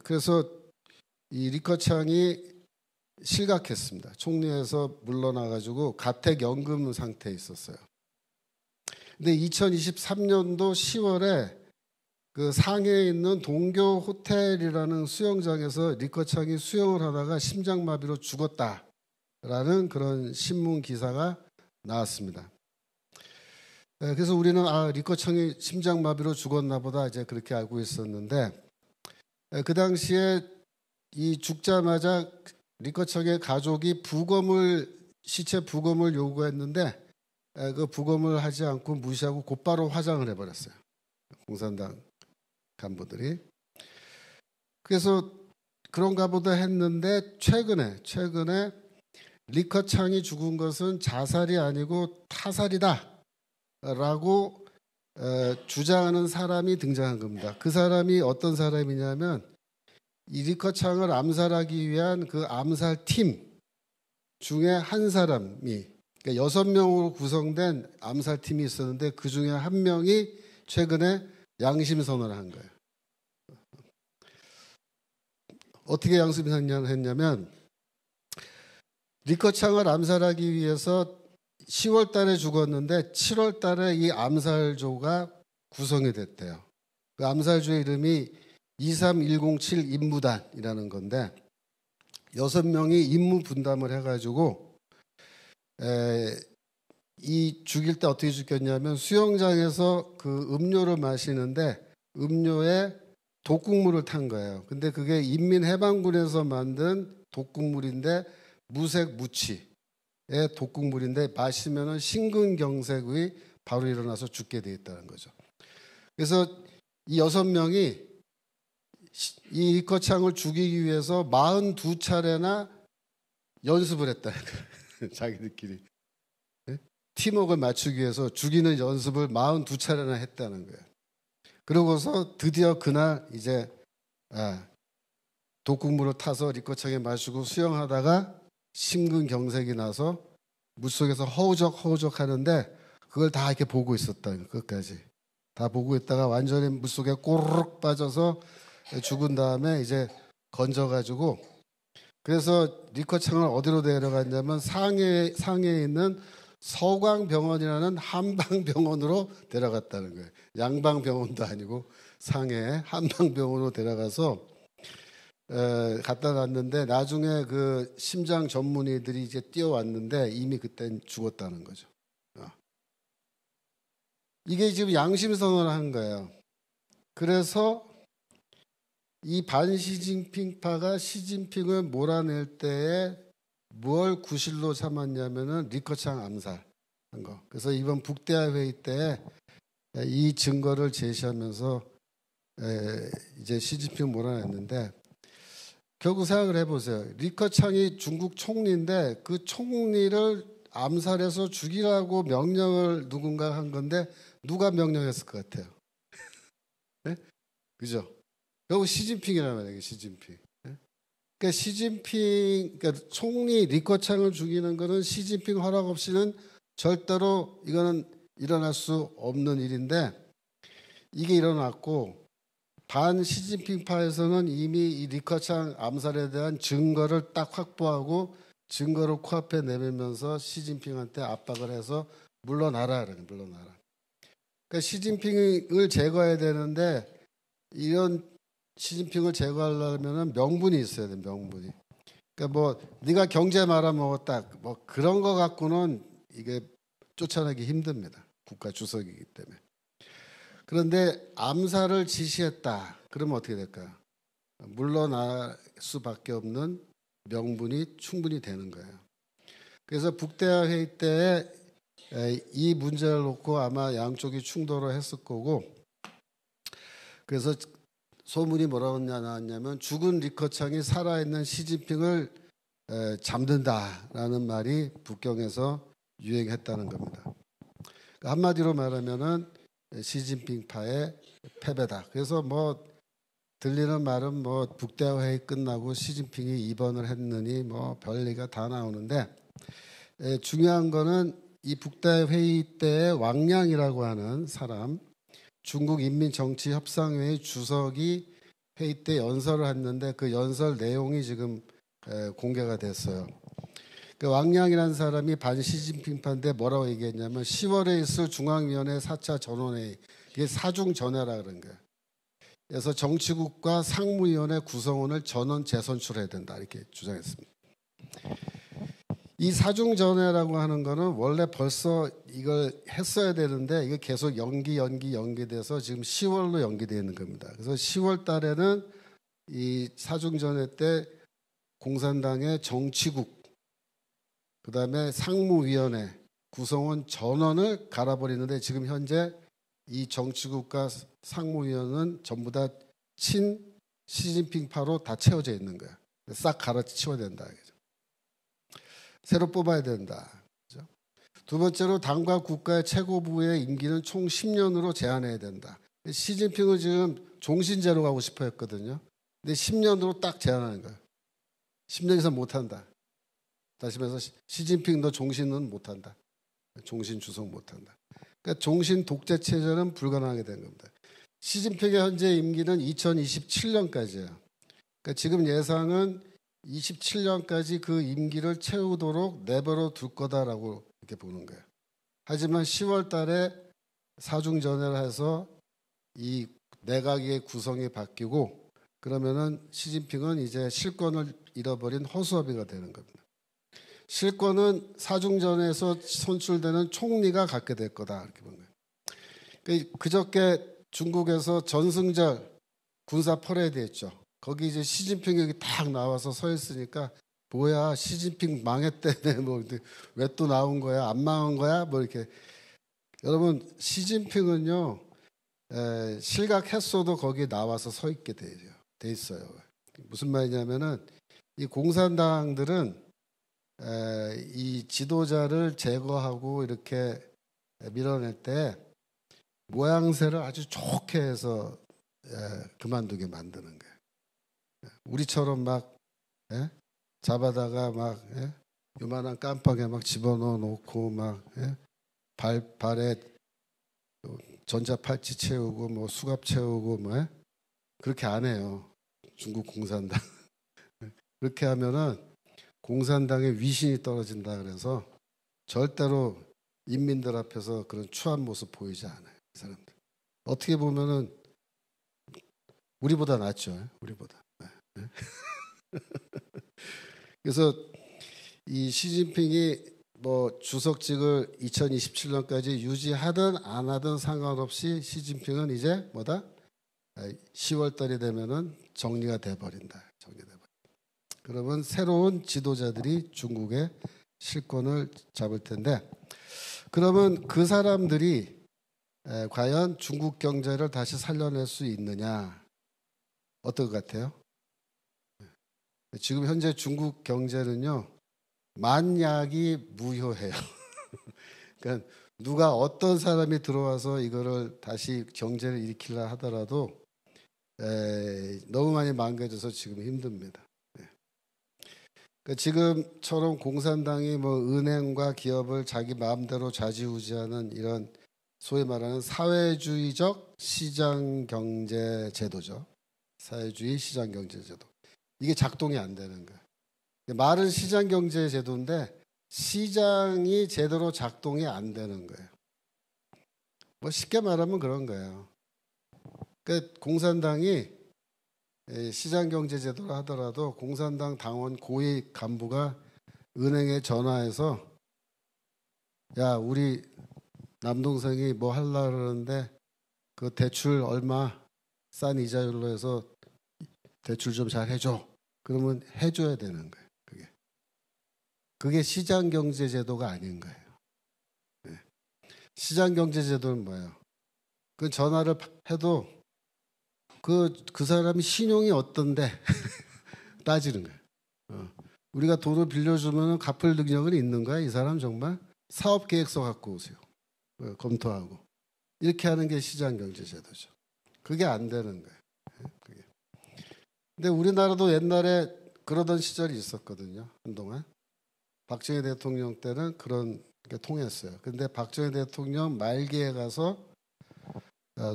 그래서 이 리커창이 실각했습니다. 총리에서 물러나가지고 가택연금 상태에 있었어요. 근데 2023년도 10월에 그 상해에 있는 동교 호텔이라는 수영장에서 리커창이 수영을 하다가 심장마비로 죽었다라는 그런 신문 기사가 나왔습니다. 그래서 우리는 리커창이 심장마비로 죽었나 보다 이제 그렇게 알고 있었는데, 그 당시에 이 죽자마자 리커창의 가족이 시체 부검을 요구했는데 그 부검을 하지 않고 무시하고 곧바로 화장을 해버렸어요. 공산당 간부들이. 그래서 그런가 보다 했는데 최근에 리커창이 죽은 것은 자살이 아니고 타살이다 라고 주장하는 사람이 등장한 겁니다. 그 사람이 어떤 사람이냐면 이 리커창을 암살하기 위한 그 암살팀 중에 한 사람이, 그러니까 6명으로 구성된 암살팀이 있었는데 그 중에 한 명이 최근에 양심선언을 한 거예요. 어떻게 양심선언을 했냐면 리커창을 암살하기 위해서 10월 달에 죽었는데 7월 달에 이 암살조가 구성이 됐대요. 그 암살조의 이름이 23107 임무단이라는 건데 6명이 임무 분담을 해가지고 이 죽일 때 어떻게 죽였냐면 수영장에서 그 음료를 마시는데 음료에 독국물을 탄 거예요. 근데 그게 인민해방군에서 만든 독국물인데 무색 무취의 독국물인데 마시면은 심근경색이 바로 일어나서 죽게 돼 있다는 거죠. 그래서 이 6명이 이 리커창을 죽이기 위해서 42차례나 연습을 했다는 거예요. 자기들끼리. 팀워크를 맞추기 위해서 죽이는 연습을 42차례나 했다는 거예요. 그러고서 드디어 그날 이제 독국물을 타서 리커창에 마시고 수영하다가 심근경색이 나서 물속에서 허우적 하는데 그걸 다 이렇게 보고 있었다. 끝까지 다 보고 있다가 완전히 물속에 꼬르륵 빠져서 죽은 다음에 이제 건져가지고, 그래서 리커창을 어디로 데려갔냐면 상해에 있는 서광병원이라는 한방병원으로 데려갔다는 거예요. 양방병원도 아니고 상해 한방병원으로 데려가서 갖다 놨는데 나중에 그 심장 전문의들이 이제 뛰어왔는데 이미 그땐 죽었다는 거죠. 이게 지금 양심선언을 한 거예요. 그래서 이 반시진핑파가 시진핑을 몰아낼 때에 뭘 구실로 삼았냐면은 리커창 암살한 거. 그래서 이번 북대화 회의 때 이 증거를 제시하면서 이제 시진핑 몰아냈는데, 결국 생각을 해보세요. 리커창이 중국 총리인데 그 총리를 암살해서 죽이라고 명령을 누군가 한 건데 누가 명령했을 것 같아요? 네? 그죠? 결국 시진핑이란 말이에요. 시진핑. 그러니까 그러니까 총리 리커창을 죽이는 거는 시진핑 허락 없이는 절대로 이거는 일어날 수 없는 일인데 이게 일어났고, 반 시진핑파에서는 이미 이 리커창 암살에 대한 증거를 딱 확보하고 증거를 코앞에 내밀면서 시진핑한테 압박을 해서 물러나라. 그러니까 시진핑을 제거해야 되는데 이런 시진핑을 제거하려면 명분이 있어야 돼, 명분이. 그러니까 뭐 네가 경제 말아먹었다, 뭐 그런 거 갖고는 이게 쫓아내기 힘듭니다. 국가 주석이기 때문에. 그런데 암살을 지시했다. 그러면 어떻게 될까요? 물러날 수밖에 없는 명분이 충분히 되는 거예요. 그래서 북대화 회의 때 이 문제를 놓고 아마 양쪽이 충돌을 했을 거고, 그래서 소문이 뭐라고 나왔냐면 죽은 리커창이 살아있는 시진핑을 잠든다라는 말이 북경에서 유행했다는 겁니다. 그러니까 한마디로 말하면은 시진핑파의 패배다. 그래서 뭐 들리는 말은 뭐 북대화 회의 끝나고 시진핑이 입원을 했느니 뭐 별리가 다 나오는데, 중요한 거는 이 북대화 회의 때 왕량이라고 하는 사람, 중국 인민정치협상회의 주석이 회의 때 연설을 했는데 그 연설 내용이 지금 공개가 됐어요. 그 왕량이라는 사람이 반시진핑파인데 뭐라고 얘기했냐면 10월에 있을 중앙위원회 4차 전원회의, 이게 사중전회라 그런 거예요. 그래서 정치국과 상무위원회 구성원을 전원 재선출해야 된다 이렇게 주장했습니다. 이 사중전회라고 하는 거는 원래 벌써 이걸 했어야 되는데 이게 계속 연기돼서 지금 10월로 연기되어 있는 겁니다. 그래서 10월 달에는 이 사중전회 때 공산당의 정치국, 그다음에 상무위원회 구성원 전원을 갈아버리는데 지금 현재 이 정치국과 상무위원은 전부 다 친 시진핑파로 다 채워져 있는 거야. 싹 갈아치워야 된다. 새로 뽑아야 된다. 그렇죠? 두 번째로 당과 국가의 최고부의 임기는 총 10년으로 제한해야 된다. 시진핑은 지금 종신제로 가고 싶어 했거든요. 근데 10년으로 딱 제한하는 거예요. 10년 이상 못한다. 다시 말해서 시진핑 너 종신은 못한다. 종신 주석 못한다. 그러니까 종신 독재 체제는 불가능하게 된 겁니다. 시진핑의 현재 임기는 2027년까지예요. 그러니까 지금 예상은 27년까지 그 임기를 채우도록 내버려 둘 거다라고 이렇게 보는 거예요. 하지만 10월 달에 사중전회를 해서 이 내각의 구성이 바뀌고 그러면은 시진핑은 이제 실권을 잃어버린 허수아비가 되는 겁니다. 실권은 사중전회에서 선출되는 총리가 갖게 될 거다 이렇게 보는 거예요. 그저께 중국에서 전승절 군사 퍼레이드 했죠. 거기 이제 시진핑이 여기 딱 나와서 서 있으니까 뭐야 시진핑 망했대네 뭐 왜 또 나온 거야 안 망한 거야 뭐 이렇게. 여러분 시진핑은요 실각했어도 거기에 나와서 서 있게 돼 있어요. 무슨 말이냐면은 이 공산당들은 이 지도자를 제거하고 이렇게 밀어낼 때 모양새를 아주 좋게 해서 그만두게 만드는 거예요. 우리처럼 막 잡아다가 막 요만한 깜빡에 막 집어넣어 놓고 막 발에 전자팔찌 채우고 뭐 수갑 채우고 뭐 그렇게 안 해요. 중국 공산당. 그렇게 하면은 공산당의 위신이 떨어진다 그래서 절대로 인민들 앞에서 그런 추한 모습 보이지 않아요. 이 사람들. 어떻게 보면은 우리보다 낫죠. 우리보다. 그래서 이 시진핑이 뭐 주석직을 2027년까지 유지하든 안 하든 상관없이 시진핑은 이제 뭐다? 10월 달이 되면은 정리가 돼 버린다. 그러면 새로운 지도자들이 중국의 실권을 잡을 텐데, 그러면 그 사람들이 과연 중국 경제를 다시 살려낼 수 있느냐? 어떨 것 같아요? 지금 현재 중국 경제는요 만약이 무효해요. 그러니까 누가 어떤 사람이 들어와서 이거를 다시 경제를 일으키려 하더라도 너무 많이 망가져서 지금 힘듭니다. 그러니까 지금처럼 공산당이 뭐 은행과 기업을 자기 마음대로 좌지우지하는 이런 소위 말하는 사회주의적 시장경제 제도죠. 사회주의 시장경제 제도. 이게 작동이 안 되는 거예요. 말은 시장경제 제도인데 시장이 제대로 작동이 안 되는 거예요. 뭐 쉽게 말하면 그런 거예요. 그러니까 공산당이 시장경제제도를 하더라도 공산당 당원 고위 간부가 은행에 전화해서 야 우리 남동생이 뭐 하려고 그러는데 그 대출 얼마 싼 이자율로 해서 대출 좀 잘 해줘. 그러면 해줘야 되는 거예요. 그게 시장경제제도가 아닌 거예요. 네. 시장경제제도는 뭐예요? 그 전화를 해도 그 사람이 신용이 어떤데 따지는 거예요. 우리가 돈을 빌려주면 갚을 능력은 있는 거야? 이 사람 정말? 사업 계획서 갖고 오세요. 검토하고. 이렇게 하는 게 시장경제제도죠. 그게 안 되는 거예요. 그게. 근데 우리나라도 옛날에 그러던 시절이 있었거든요. 한동안. 박정희 대통령 때는 그런 게 통했어요. 근데 박정희 대통령 말기에 가서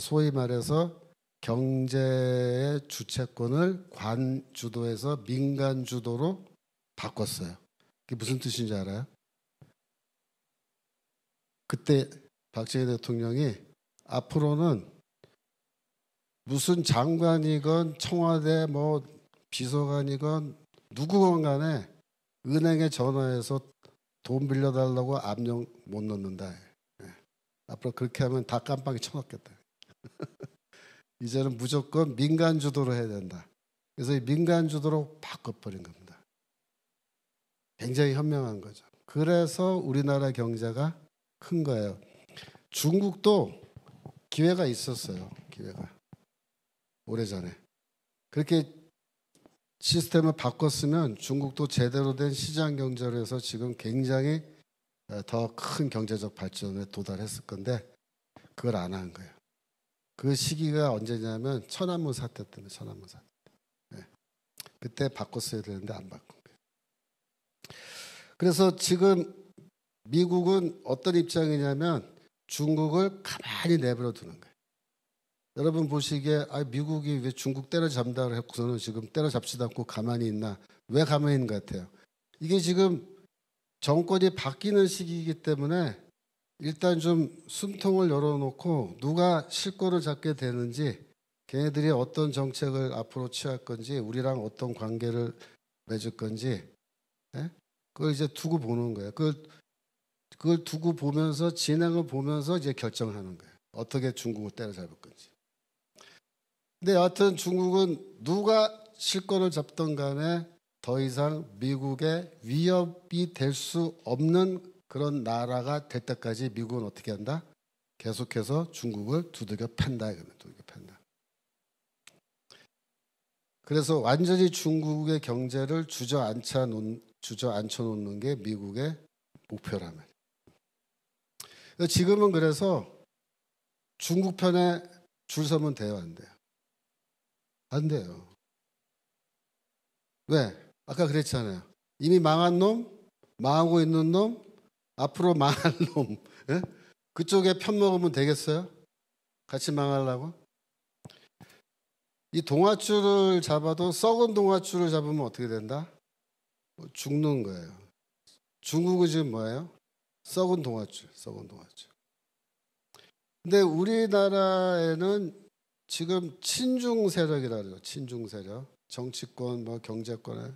소위 말해서 경제의 주체권을 관 주도에서 민간 주도로 바꿨어요. 그게 무슨 뜻인지 알아요? 그때 박정희 대통령이 앞으로는 무슨 장관이건 청와대 뭐 비서관이건 누구건 간에 은행에 전화해서 돈 빌려달라고 압력 못 넣는다. 네. 앞으로 그렇게 하면 다 깜빡이 쳐놓겠다. 이제는 무조건 민간 주도로 해야 된다. 그래서 이 민간 주도로 바꿔버린 겁니다. 굉장히 현명한 거죠. 그래서 우리나라 경제가 큰 거예요. 중국도 기회가 있었어요. 기회가. 오래전에. 그렇게 시스템을 바꿨으면 중국도 제대로 된 시장 경제로 해서 지금 굉장히 더 큰 경제적 발전에 도달했을 건데 그걸 안 한 거예요. 그 시기가 언제냐면 천안문 사태 때문에 천안문 사태. 네. 그때 바꿨어야 되는데 안 바꾼 거예요. 그래서 지금 미국은 어떤 입장이냐면 중국을 가만히 내버려 두는 거예요. 여러분 보시기에 미국이 왜 중국 때려잡는다고 했고서는 지금 때려잡지도 않고 가만히 있나? 왜 가만히 있는 것 같아요? 이게 지금 정권이 바뀌는 시기이기 때문에 일단 좀 숨통을 열어놓고 누가 실권을 잡게 되는지 걔네들이 어떤 정책을 앞으로 취할 건지 우리랑 어떤 관계를 맺을 건지 그걸 이제 두고 보는 거예요. 그걸 두고 보면서 진행을 보면서 이제 결정하는 거예요. 어떻게 중국을 때려잡을 건지. 근데 여하튼 중국은 누가 실권을 잡던 간에 더 이상 미국의 위협이 될 수 없는 그런 나라가 될 때까지 미국은 어떻게 한다? 계속해서 중국을 두들겨 팬다. 두들겨 팬다. 그래서 완전히 중국의 경제를 주저앉혀 놓는 게 미국의 목표라면. 지금은 그래서 중국 편에 줄 서면 돼요, 안 돼요? 안 돼요. 왜? 아까 그랬잖아요. 이미 망한 놈, 망하고 있는 놈, 앞으로 망할 놈. 예? 그쪽에 편 먹으면 되겠어요? 같이 망하려고? 이 동아줄을 잡아도 썩은 동아줄을 잡으면 어떻게 된다? 죽는 거예요. 중국은 지금 뭐예요? 썩은 동아줄, 썩은 동아줄. 근데 우리나라에는 지금 친중 세력이라 그래요. 친중 세력. 정치권, 뭐 경제권에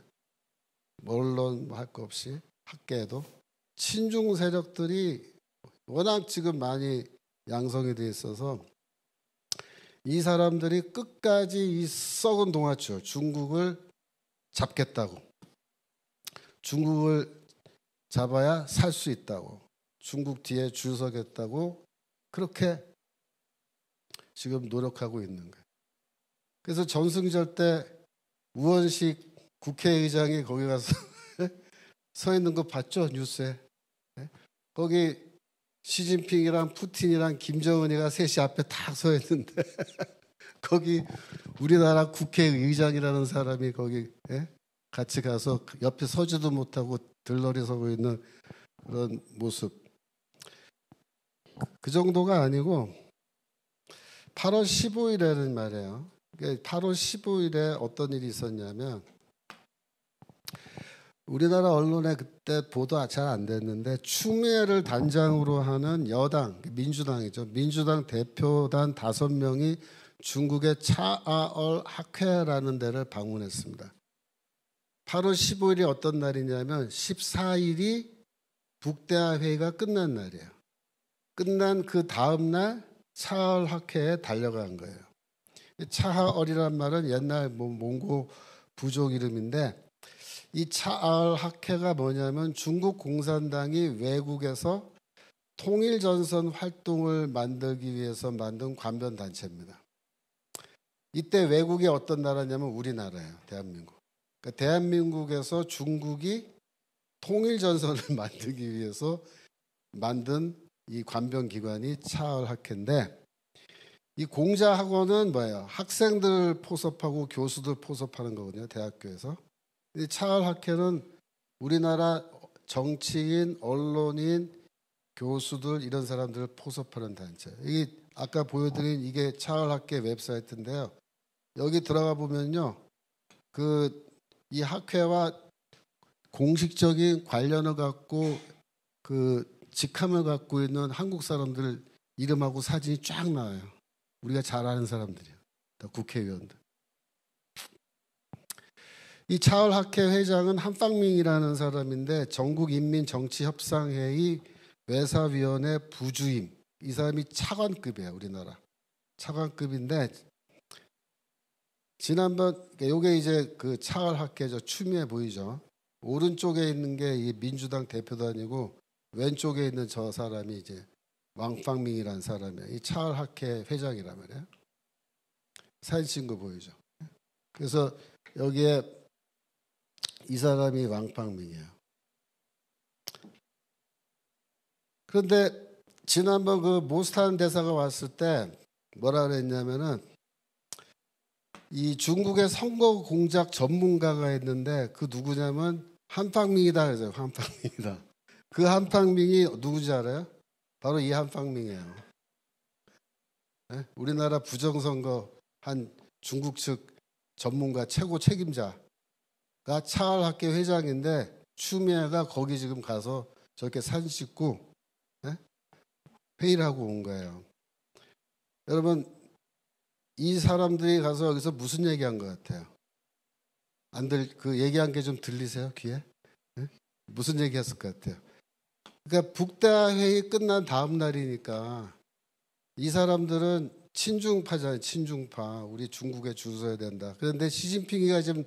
언론 뭐 할 거 없이 학계에도 친중 세력들이 워낙 지금 많이 양성이 돼 있어서 이 사람들이 끝까지 이 썩은 동아줄 중국을 잡겠다고, 중국을 잡아야 살 수 있다고, 중국 뒤에 줄 서겠다고 그렇게 지금 노력하고 있는 거예요. 그래서 전승절 때 우원식 국회의장이 거기 가서 서 있는 거 봤죠? 뉴스에. 거기 시진핑이랑 푸틴이랑 김정은이가 셋이 앞에 딱 서 있는데 거기 우리나라 국회의장이라는 사람이 거기 같이 가서 옆에 서지도 못하고 들러리 서고 있는 그런 모습. 그 정도가 아니고 8월 15일에는 말이에요. 8월 15일에 어떤 일이 있었냐면 우리나라 언론에 그때 보도 잘 안 됐는데 추미애를 단장으로 하는 여당, 민주당이죠. 민주당 대표단 5명이 중국의 차아얼 학회라는 데를 방문했습니다. 8월 15일이 어떤 날이냐면 14일이 북대화 회의가 끝난 날이에요. 끝난 그 다음 날 차아얼 학회에 달려간 거예요. 차아얼이란 말은 옛날 몽고 부족 이름인데 이 차아얼 학회가 뭐냐면 중국 공산당이 외국에서 통일전선 활동을 만들기 위해서 만든 관변 단체입니다. 이때 외국이 어떤 나라냐면 우리나라예요. 대한민국. 그러니까 대한민국에서 중국이 통일전선을 만들기 위해서 만든 이 관변기관이 차아얼 학회인데 이 공자학원은 뭐예요? 학생들 포섭하고 교수들 포섭하는 거거든요. 대학교에서. 이 차아얼 학회는 우리나라 정치인, 언론인, 교수들 이런 사람들을 포섭하는 단체. 이게 아까 보여드린 이게 차아얼 학회 웹사이트인데요. 여기 들어가 보면요, 이 학회와 공식적인 관련을 갖고 직함을 갖고 있는 한국 사람들 이름하고 사진이 쫙 나와요. 우리가 잘 아는 사람들이요. 다 국회의원들. 이 차아얼 학회 회장은 한팡밍이라는 사람인데 전국인민정치협상회의 외사위원회 부주임. 이 사람이 차관급이에요. 우리나라 차관급인데 지난번 요게 이제 그 차아얼 학회죠. 추미애 보이죠. 오른쪽에 있는 게 이 민주당 대표단이고 왼쪽에 있는 저 사람이 이제 왕팡밍이라는 사람이에요. 이 차아얼 학회 회장이란 말이에요. 사진 찍은 거 보이죠. 그래서 여기에 이 사람이 왕팡밍이에요. 그런데 지난번 그 모스탄 대사가 왔을 때 뭐라 그랬냐면은 이 중국의 선거 공작 전문가가 있는데 그 누구냐면 한팡밍이다 그래서 한팡밍이다. 그 한팡밍이 누구지 알아요? 바로 이 한팡밍이에요. 네? 우리나라 부정선거 한 중국 측 전문가 최고 책임자가 차아얼 학회 회장인데 추미애가 거기 지금 가서 저렇게 사진 찍고 네? 회의를 하고 온 거예요. 여러분 이 사람들이 가서 여기서 무슨 얘기한 것 같아요? 그 얘기한 게 좀 들리세요? 귀에? 네? 무슨 얘기했을 것 같아요? 그러니까 북대화 회의 끝난 다음 날이니까 이 사람들은 친중파잖아요. 친중파. 우리 중국에 줄 서야 된다. 그런데 시진핑이가 지금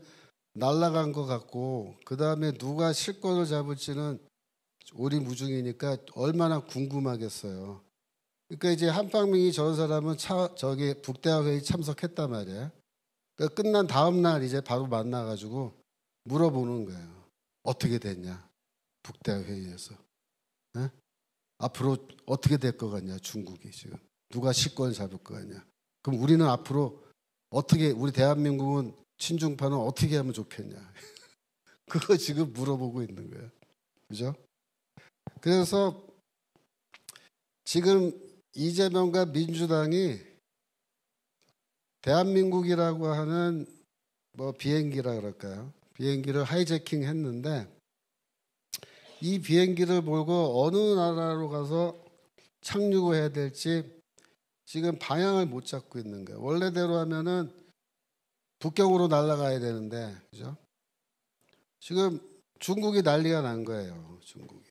날아간 것 같고 그 다음에 누가 실권을 잡을지는 오리무중이니까 얼마나 궁금하겠어요. 그러니까 이제 한팡밍이 저런 사람은 저기 북대화 회의 참석했단 말이에요. 그러니까 끝난 다음 날 이제 바로 만나가지고 물어보는 거예요. 어떻게 됐냐? 북대화 회의에서. 네? 앞으로 어떻게 될 것 같냐? 중국이 지금 누가 실권을 잡을 것 같냐? 그럼 우리는 앞으로 어떻게 우리 대한민국은 친중파는 어떻게 하면 좋겠냐? 그거 지금 물어보고 있는 거예요. 그죠? 그래서 지금 이재명과 민주당이 대한민국이라고 하는 비행기라 그럴까요? 비행기를 하이제킹 했는데 이 비행기를 몰고 어느 나라로 가서 착륙을 해야 될지 지금 방향을 못 잡고 있는 거예요. 원래대로 하면은 북경으로 날아가야 되는데, 그죠? 지금 중국이 난리가 난 거예요. 중국이.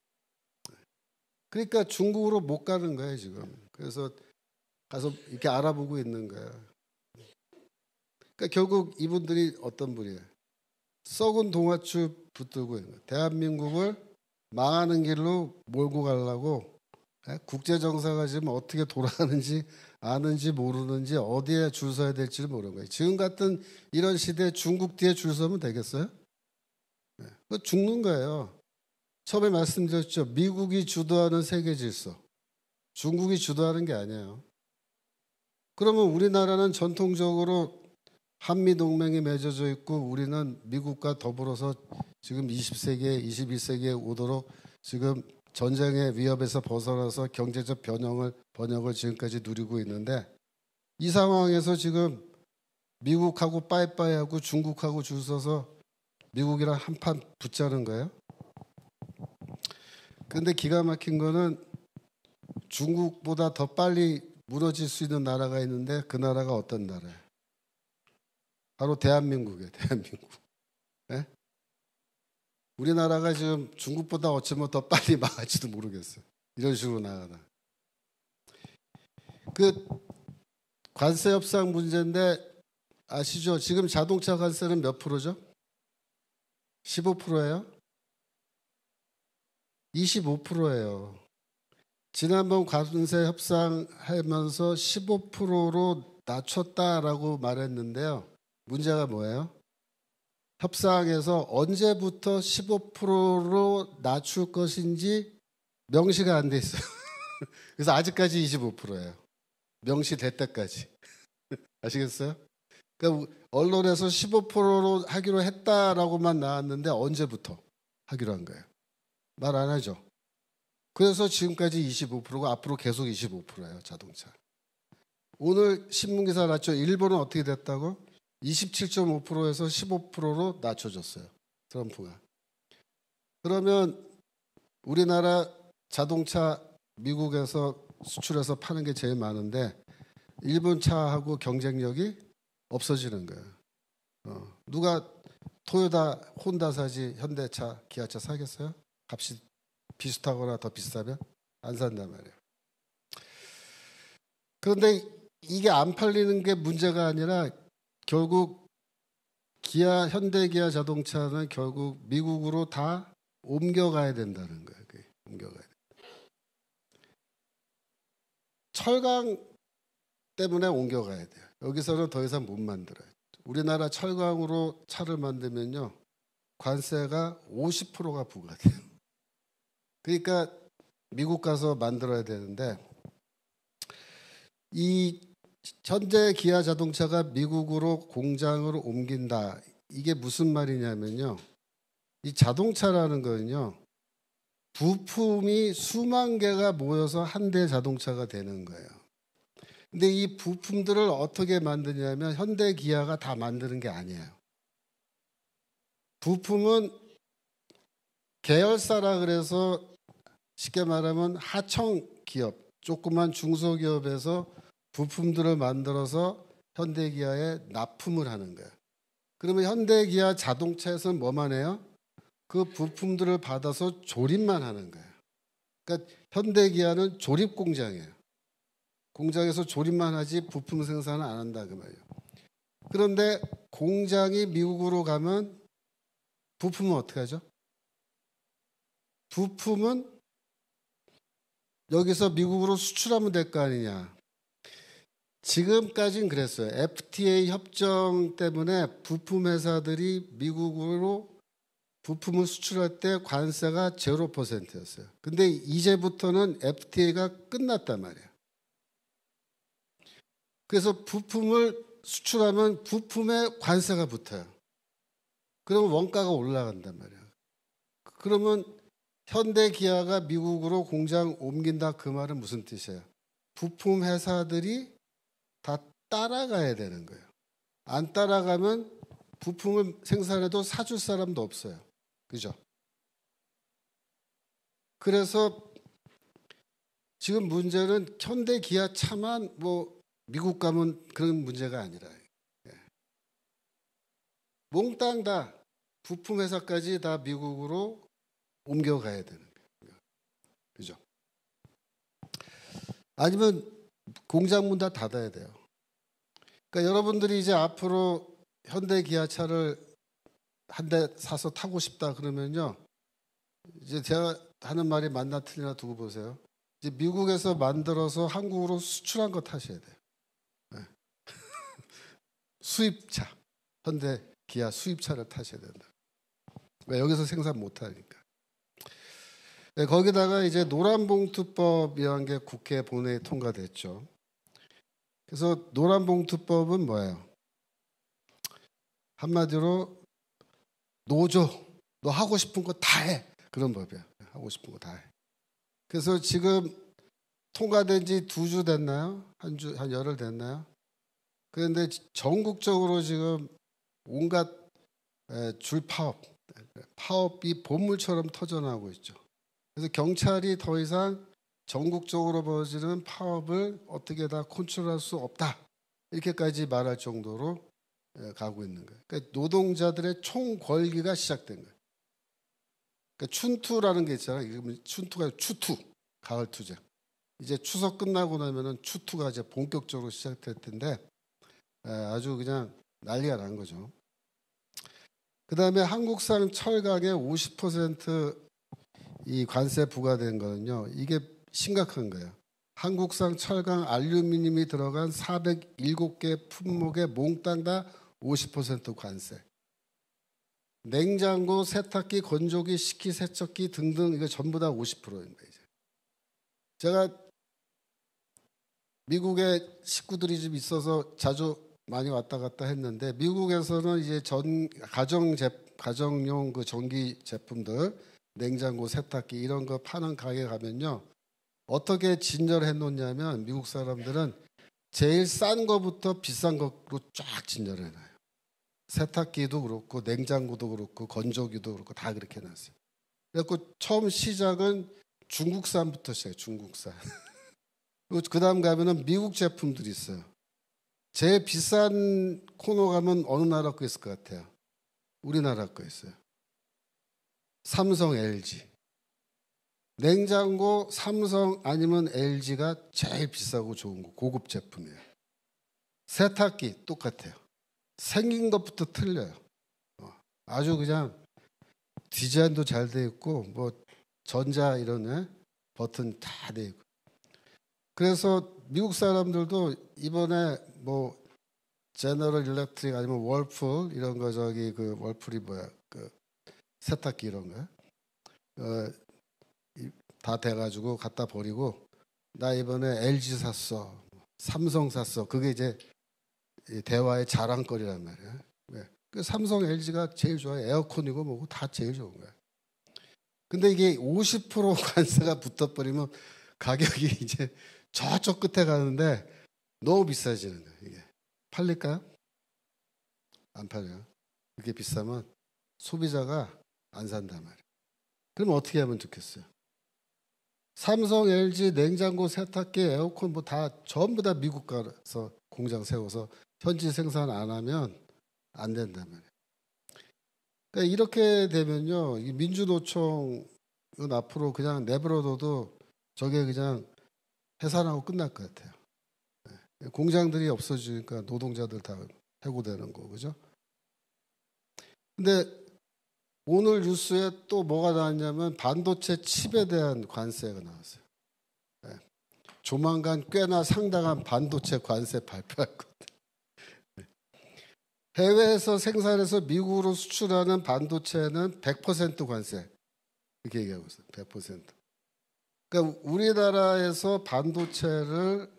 그러니까 중국으로 못 가는 거예요, 지금. 그래서 가서 이렇게 알아보고 있는 거예요. 그러니까 결국 이분들이 어떤 분이에요? 썩은 동아줄 붙들고 있는 거예요. 대한민국을 망하는 길로 몰고 가려고 국제정사가 지금 어떻게 돌아가는지 아는지 모르는지 어디에 줄 서야 될지를 모르는 거예요. 지금 같은 이런 시대에 중국 뒤에 줄 서면 되겠어요? 죽는 거예요. 처음에 말씀드렸죠. 미국이 주도하는 세계 질서. 중국이 주도하는 게 아니에요. 그러면 우리나라는 전통적으로 한미동맹이 맺어져 있고 우리는 미국과 더불어서 지금 20세기에 21세기에 오도록 지금 전쟁의 위협에서 벗어나서 경제적 번영을 지금까지 누리고 있는데 이 상황에서 지금 미국하고 빠이빠이하고 중국하고 줄 서서 미국이랑 한판 붙자는 거예요. 그런데 기가 막힌 거는 중국보다 더 빨리 무너질 수 있는 나라가 있는데 그 나라가 어떤 나라예요? 바로 대한민국이에요. 대한민국. 네? 우리나라가 지금 중국보다 어쩌면 더 빨리 망할지도 모르겠어요. 이런 식으로 나가다. 그 관세 협상 문제인데 아시죠? 지금 자동차 관세는 몇 프로죠? 15%예요? 25%예요. 지난번 관세 협상하면서 15%로 낮췄다라고 말했는데요. 문제가 뭐예요? 협상에서 언제부터 15%로 낮출 것인지 명시가 안 돼 있어요. 그래서 아직까지 25%예요. 명시될 때까지. 아시겠어요? 그러니까 언론에서 15%로 하기로 했다라고만 나왔는데 언제부터 하기로 한 거예요? 말 안 하죠. 그래서 지금까지 25%가 앞으로 계속 25%예요. 자동차. 오늘 신문기사 났죠. 일본은 어떻게 됐다고? 27.5%에서 15%로 낮춰졌어요. 트럼프가. 그러면 우리나라 자동차 미국에서 수출해서 파는 게 제일 많은데 일본 차하고 경쟁력이 없어지는 거예요. 누가 토요타, 혼다 사지 현대차, 기아차 사겠어요? 값이 비슷하거나 더 비싸면 안 산단 말이에요. 그런데 이게 안 팔리는 게 문제가 아니라 결국 기아, 현대기아 자동차는 결국 미국으로 다 옮겨가야 된다는 거예요. 옮겨가야 돼. 철강 때문에 옮겨가야 돼요. 여기서는 더 이상 못 만들어요. 우리나라 철강으로 차를 만들면요. 관세가 50%가 부과돼요. 그러니까 미국 가서 만들어야 되는데 이 현대 기아 자동차가 미국으로 공장을 옮긴다. 이게 무슨 말이냐면요. 이 자동차라는 거는요. 부품이 수만 개가 모여서 한 대 자동차가 되는 거예요. 근데 이 부품들을 어떻게 만드냐면 현대 기아가 다 만드는 게 아니에요. 부품은 계열사라 그래서 쉽게 말하면 하청 기업, 조그만 중소기업에서 부품들을 만들어서 현대기아에 납품을 하는 거예요. 그러면 현대기아 자동차에서는 뭐만 해요? 그 부품들을 받아서 조립만 하는 거예요. 그러니까 현대기아는 조립 공장이에요. 공장에서 조립만 하지 부품 생산을 안 한다 그 말이에요. 그런데 공장이 미국으로 가면 부품은 어떻게 하죠? 부품은 여기서 미국으로 수출하면 될 거 아니냐. 지금까지는 그랬어요. FTA 협정 때문에 부품 회사들이 미국으로 부품을 수출할 때 관세가 0%였어요. 근데 이제부터는 FTA가 끝났단 말이에요. 그래서 부품을 수출하면 부품에 관세가 붙어요. 그러면 원가가 올라간단 말이에요. 그러면 현대 기아가 미국으로 공장 옮긴다 그 말은 무슨 뜻이에요? 부품 회사들이 다 따라가야 되는 거예요. 안 따라가면 부품을 생산해도 사줄 사람도 없어요. 그죠? 그래서 지금 문제는 현대 기아 차만 뭐 미국 가면 그런 문제가 아니라 몽땅 다 부품 회사까지 다 미국으로 옮겨가야 되는 거예요. 그죠? 아니면 공장 문 다 닫아야 돼요. 그러니까 여러분들이 이제 앞으로 현대 기아차를 한 대 사서 타고 싶다 그러면요. 이제 제가 하는 말이 맞나 틀리나 두고 보세요. 이제 미국에서 만들어서 한국으로 수출한 거 타셔야 돼요. 네. 수입차, 현대 기아 수입차를 타셔야 된다. 여기서 생산 못 하니까. 네, 거기다가 이제 노란봉투법이라는 게 국회 본회의에 통과됐죠. 그래서 노란봉투법은 뭐예요? 한마디로 노조, 너 하고 싶은 거 다 해. 그런 법이야. 하고 싶은 거 다 해. 그래서 지금 통과된 지 2주 됐나요? 한 열흘 됐나요? 그런데 전국적으로 지금 온갖 줄 파업이 본물처럼 터져나오고 있죠. 그래서 경찰이 더 이상 전국적으로 벌어지는 파업을 어떻게 다 컨트롤할 수 없다. 이렇게까지 말할 정도로 가고 있는 거예요. 그러니까 노동자들의 총궐기가 시작된 거예요. 그러니까 춘투라는 게 있잖아요. 춘투가 추투, 가을 투쟁. 이제 추석 끝나고 나면은 추투가 이제 본격적으로 시작될 텐데 아주 그냥 난리가 난 거죠. 그 다음에 한국산 철강에 50%이 관세 부과된 거는요. 이게 심각한 거예요. 한국산 철강 알루미늄이 들어간 407개 품목에 몽땅 다 50% 관세. 냉장고, 세탁기, 건조기, 식기, 세척기 등등 이거 전부 다 50%입니다. 이제. 제가 미국에 식구들이 좀 있어서 자주 많이 왔다 갔다 했는데 미국에서는 이제 가정용 그 전기 제품들, 냉장고, 세탁기 이런 거 파는 가게 가면요. 어떻게 진열해 놓냐면 미국 사람들은 제일 싼 거부터 비싼 거로 쫙 진열해 놔요. 세탁기도 그렇고 냉장고도 그렇고 건조기도 그렇고 다 그렇게 놨어요. 그래서 처음 시작은 중국산부터 시작해요. 중국산. 그 다음 가면은 미국 제품들이 있어요. 제일 비싼 코너 가면 어느 나라 거 있을 것 같아요? 우리나라 거 있어요. 삼성, LG. 냉장고 삼성 아니면 LG가 제일 비싸고 좋은 거, 고급 제품이에요. 세탁기 똑같아요. 생긴 것부터 틀려요. 아주 그냥 디자인도 잘 돼 있고 뭐 전자 이런 버튼 다 돼 있고. 그래서 미국 사람들도 이번에 뭐 제너럴 일렉트릭 아니면 월풀 이런 거 저기 그 월풀이 뭐야 그 세탁기 이런 거 다 돼가지고 갖다 버리고 나 이번에 LG 샀어, 삼성 샀어. 그게 이제 대화의 자랑거리란 말이야. 왜? 그 삼성, LG가 제일 좋아요. 에어컨이고 뭐고 다 제일 좋은 거야. 근데 이게 50% 관세가 붙어버리면 가격이 이제 저쪽 끝에 가는데 너무 비싸지는 거예요. 이게 팔릴까요? 안 팔려요. 그렇게 비싸면 소비자가 안 산단 말이에요. 그럼 어떻게 하면 좋겠어요? 삼성, LG, 냉장고, 세탁기, 에어컨 뭐 다 전부 다 미국 가서 공장 세워서 현지 생산 안 하면 안 된단 말이에요. 그러니까 이렇게 되면요, 이 민주노총은 앞으로 그냥 내버려둬도 저게 그냥 해산하고 끝날 것 같아요. 공장들이 없어지니까 노동자들 다 해고되는 거, 그죠? 근데 오늘 뉴스에 또 뭐가 나왔냐면 반도체 칩에 대한 관세가 나왔어요. 조만간 꽤나 상당한 반도체 관세 발표할 것 같아요. 해외에서 생산해서 미국으로 수출하는 반도체는 100% 관세 이렇게 얘기하고 있어요. 100%. 그러니까 우리나라에서 반도체를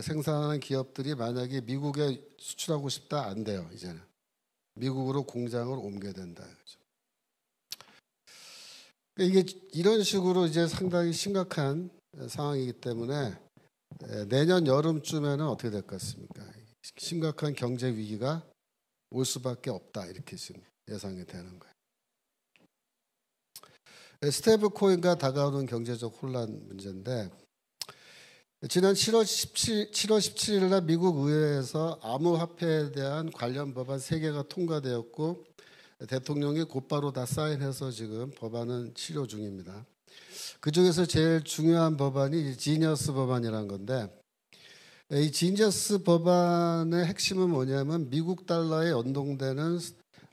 생산하는 기업들이 만약에 미국에 수출하고 싶다 안 돼요. 이제는 미국으로 공장을 옮겨야 된다. 그렇죠? 이게 이런 식으로 이제 상당히 심각한 상황이기 때문에 내년 여름쯤에는 어떻게 될 것 같습니까? 심각한 경제 위기가 올 수밖에 없다 이렇게 지금 예상이 되는 거예요. 스테이블 코인과 다가오는 경제적 혼란 문제인데 지난 7월 17일 날 미국 의회에서 암호화폐에 대한 관련 법안 3개가 통과되었고 대통령이 곧바로 다 사인해서 지금 법안은 치료 중입니다. 그중에서 제일 중요한 법안이 지니어스 법안이라는 건데 이 지니어스 법안의 핵심은 뭐냐면 미국 달러에 연동되는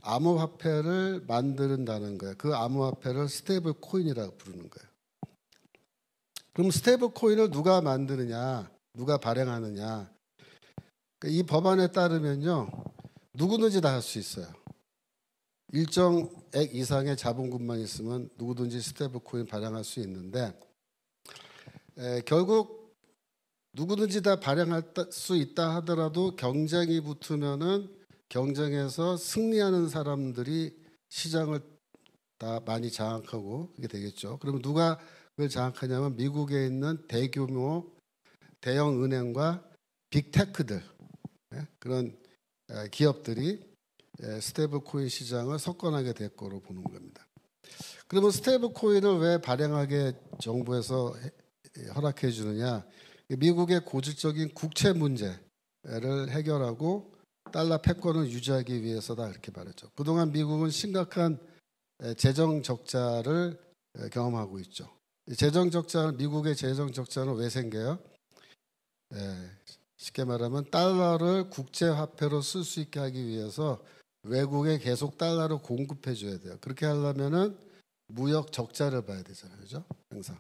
암호화폐를 만든다는 거예요. 그 암호화폐를 스테이블 코인이라고 부르는 거예요. 그럼 스테이블 코인을 누가 만드느냐, 누가 발행하느냐. 이 법안에 따르면요, 누구든지 다 할 수 있어요. 일정액 이상의 자본금만 있으면 누구든지 스테이블 코인 발행할 수 있는데 결국 누구든지 다 발행할 수 있다 하더라도 경쟁이 붙으면은 경쟁에서 승리하는 사람들이 시장을 다 많이 장악하고 그게 되겠죠. 그러면 누가 그걸 장악하냐면 미국에 있는 대규모 대형 은행과 빅테크들 그런 기업들이 스테이블 코인 시장을 석권하게 될 거로 보는 겁니다. 그러면 스테이블 코인을 왜 발행하게 정부에서 허락해 주느냐? 미국의 고질적인 국채 문제를 해결하고 달러 패권을 유지하기 위해서다 이렇게 말했죠. 그동안 미국은 심각한 재정 적자를 경험하고 있죠. 미국의 재정 적자는 왜 생겨요? 쉽게 말하면 달러를 국제 화폐로 쓸 수 있게 하기 위해서 외국에 계속 달러를 공급해 줘야 돼요. 그렇게 하려면은 무역 적자를 봐야 되잖아요. 그죠? 항상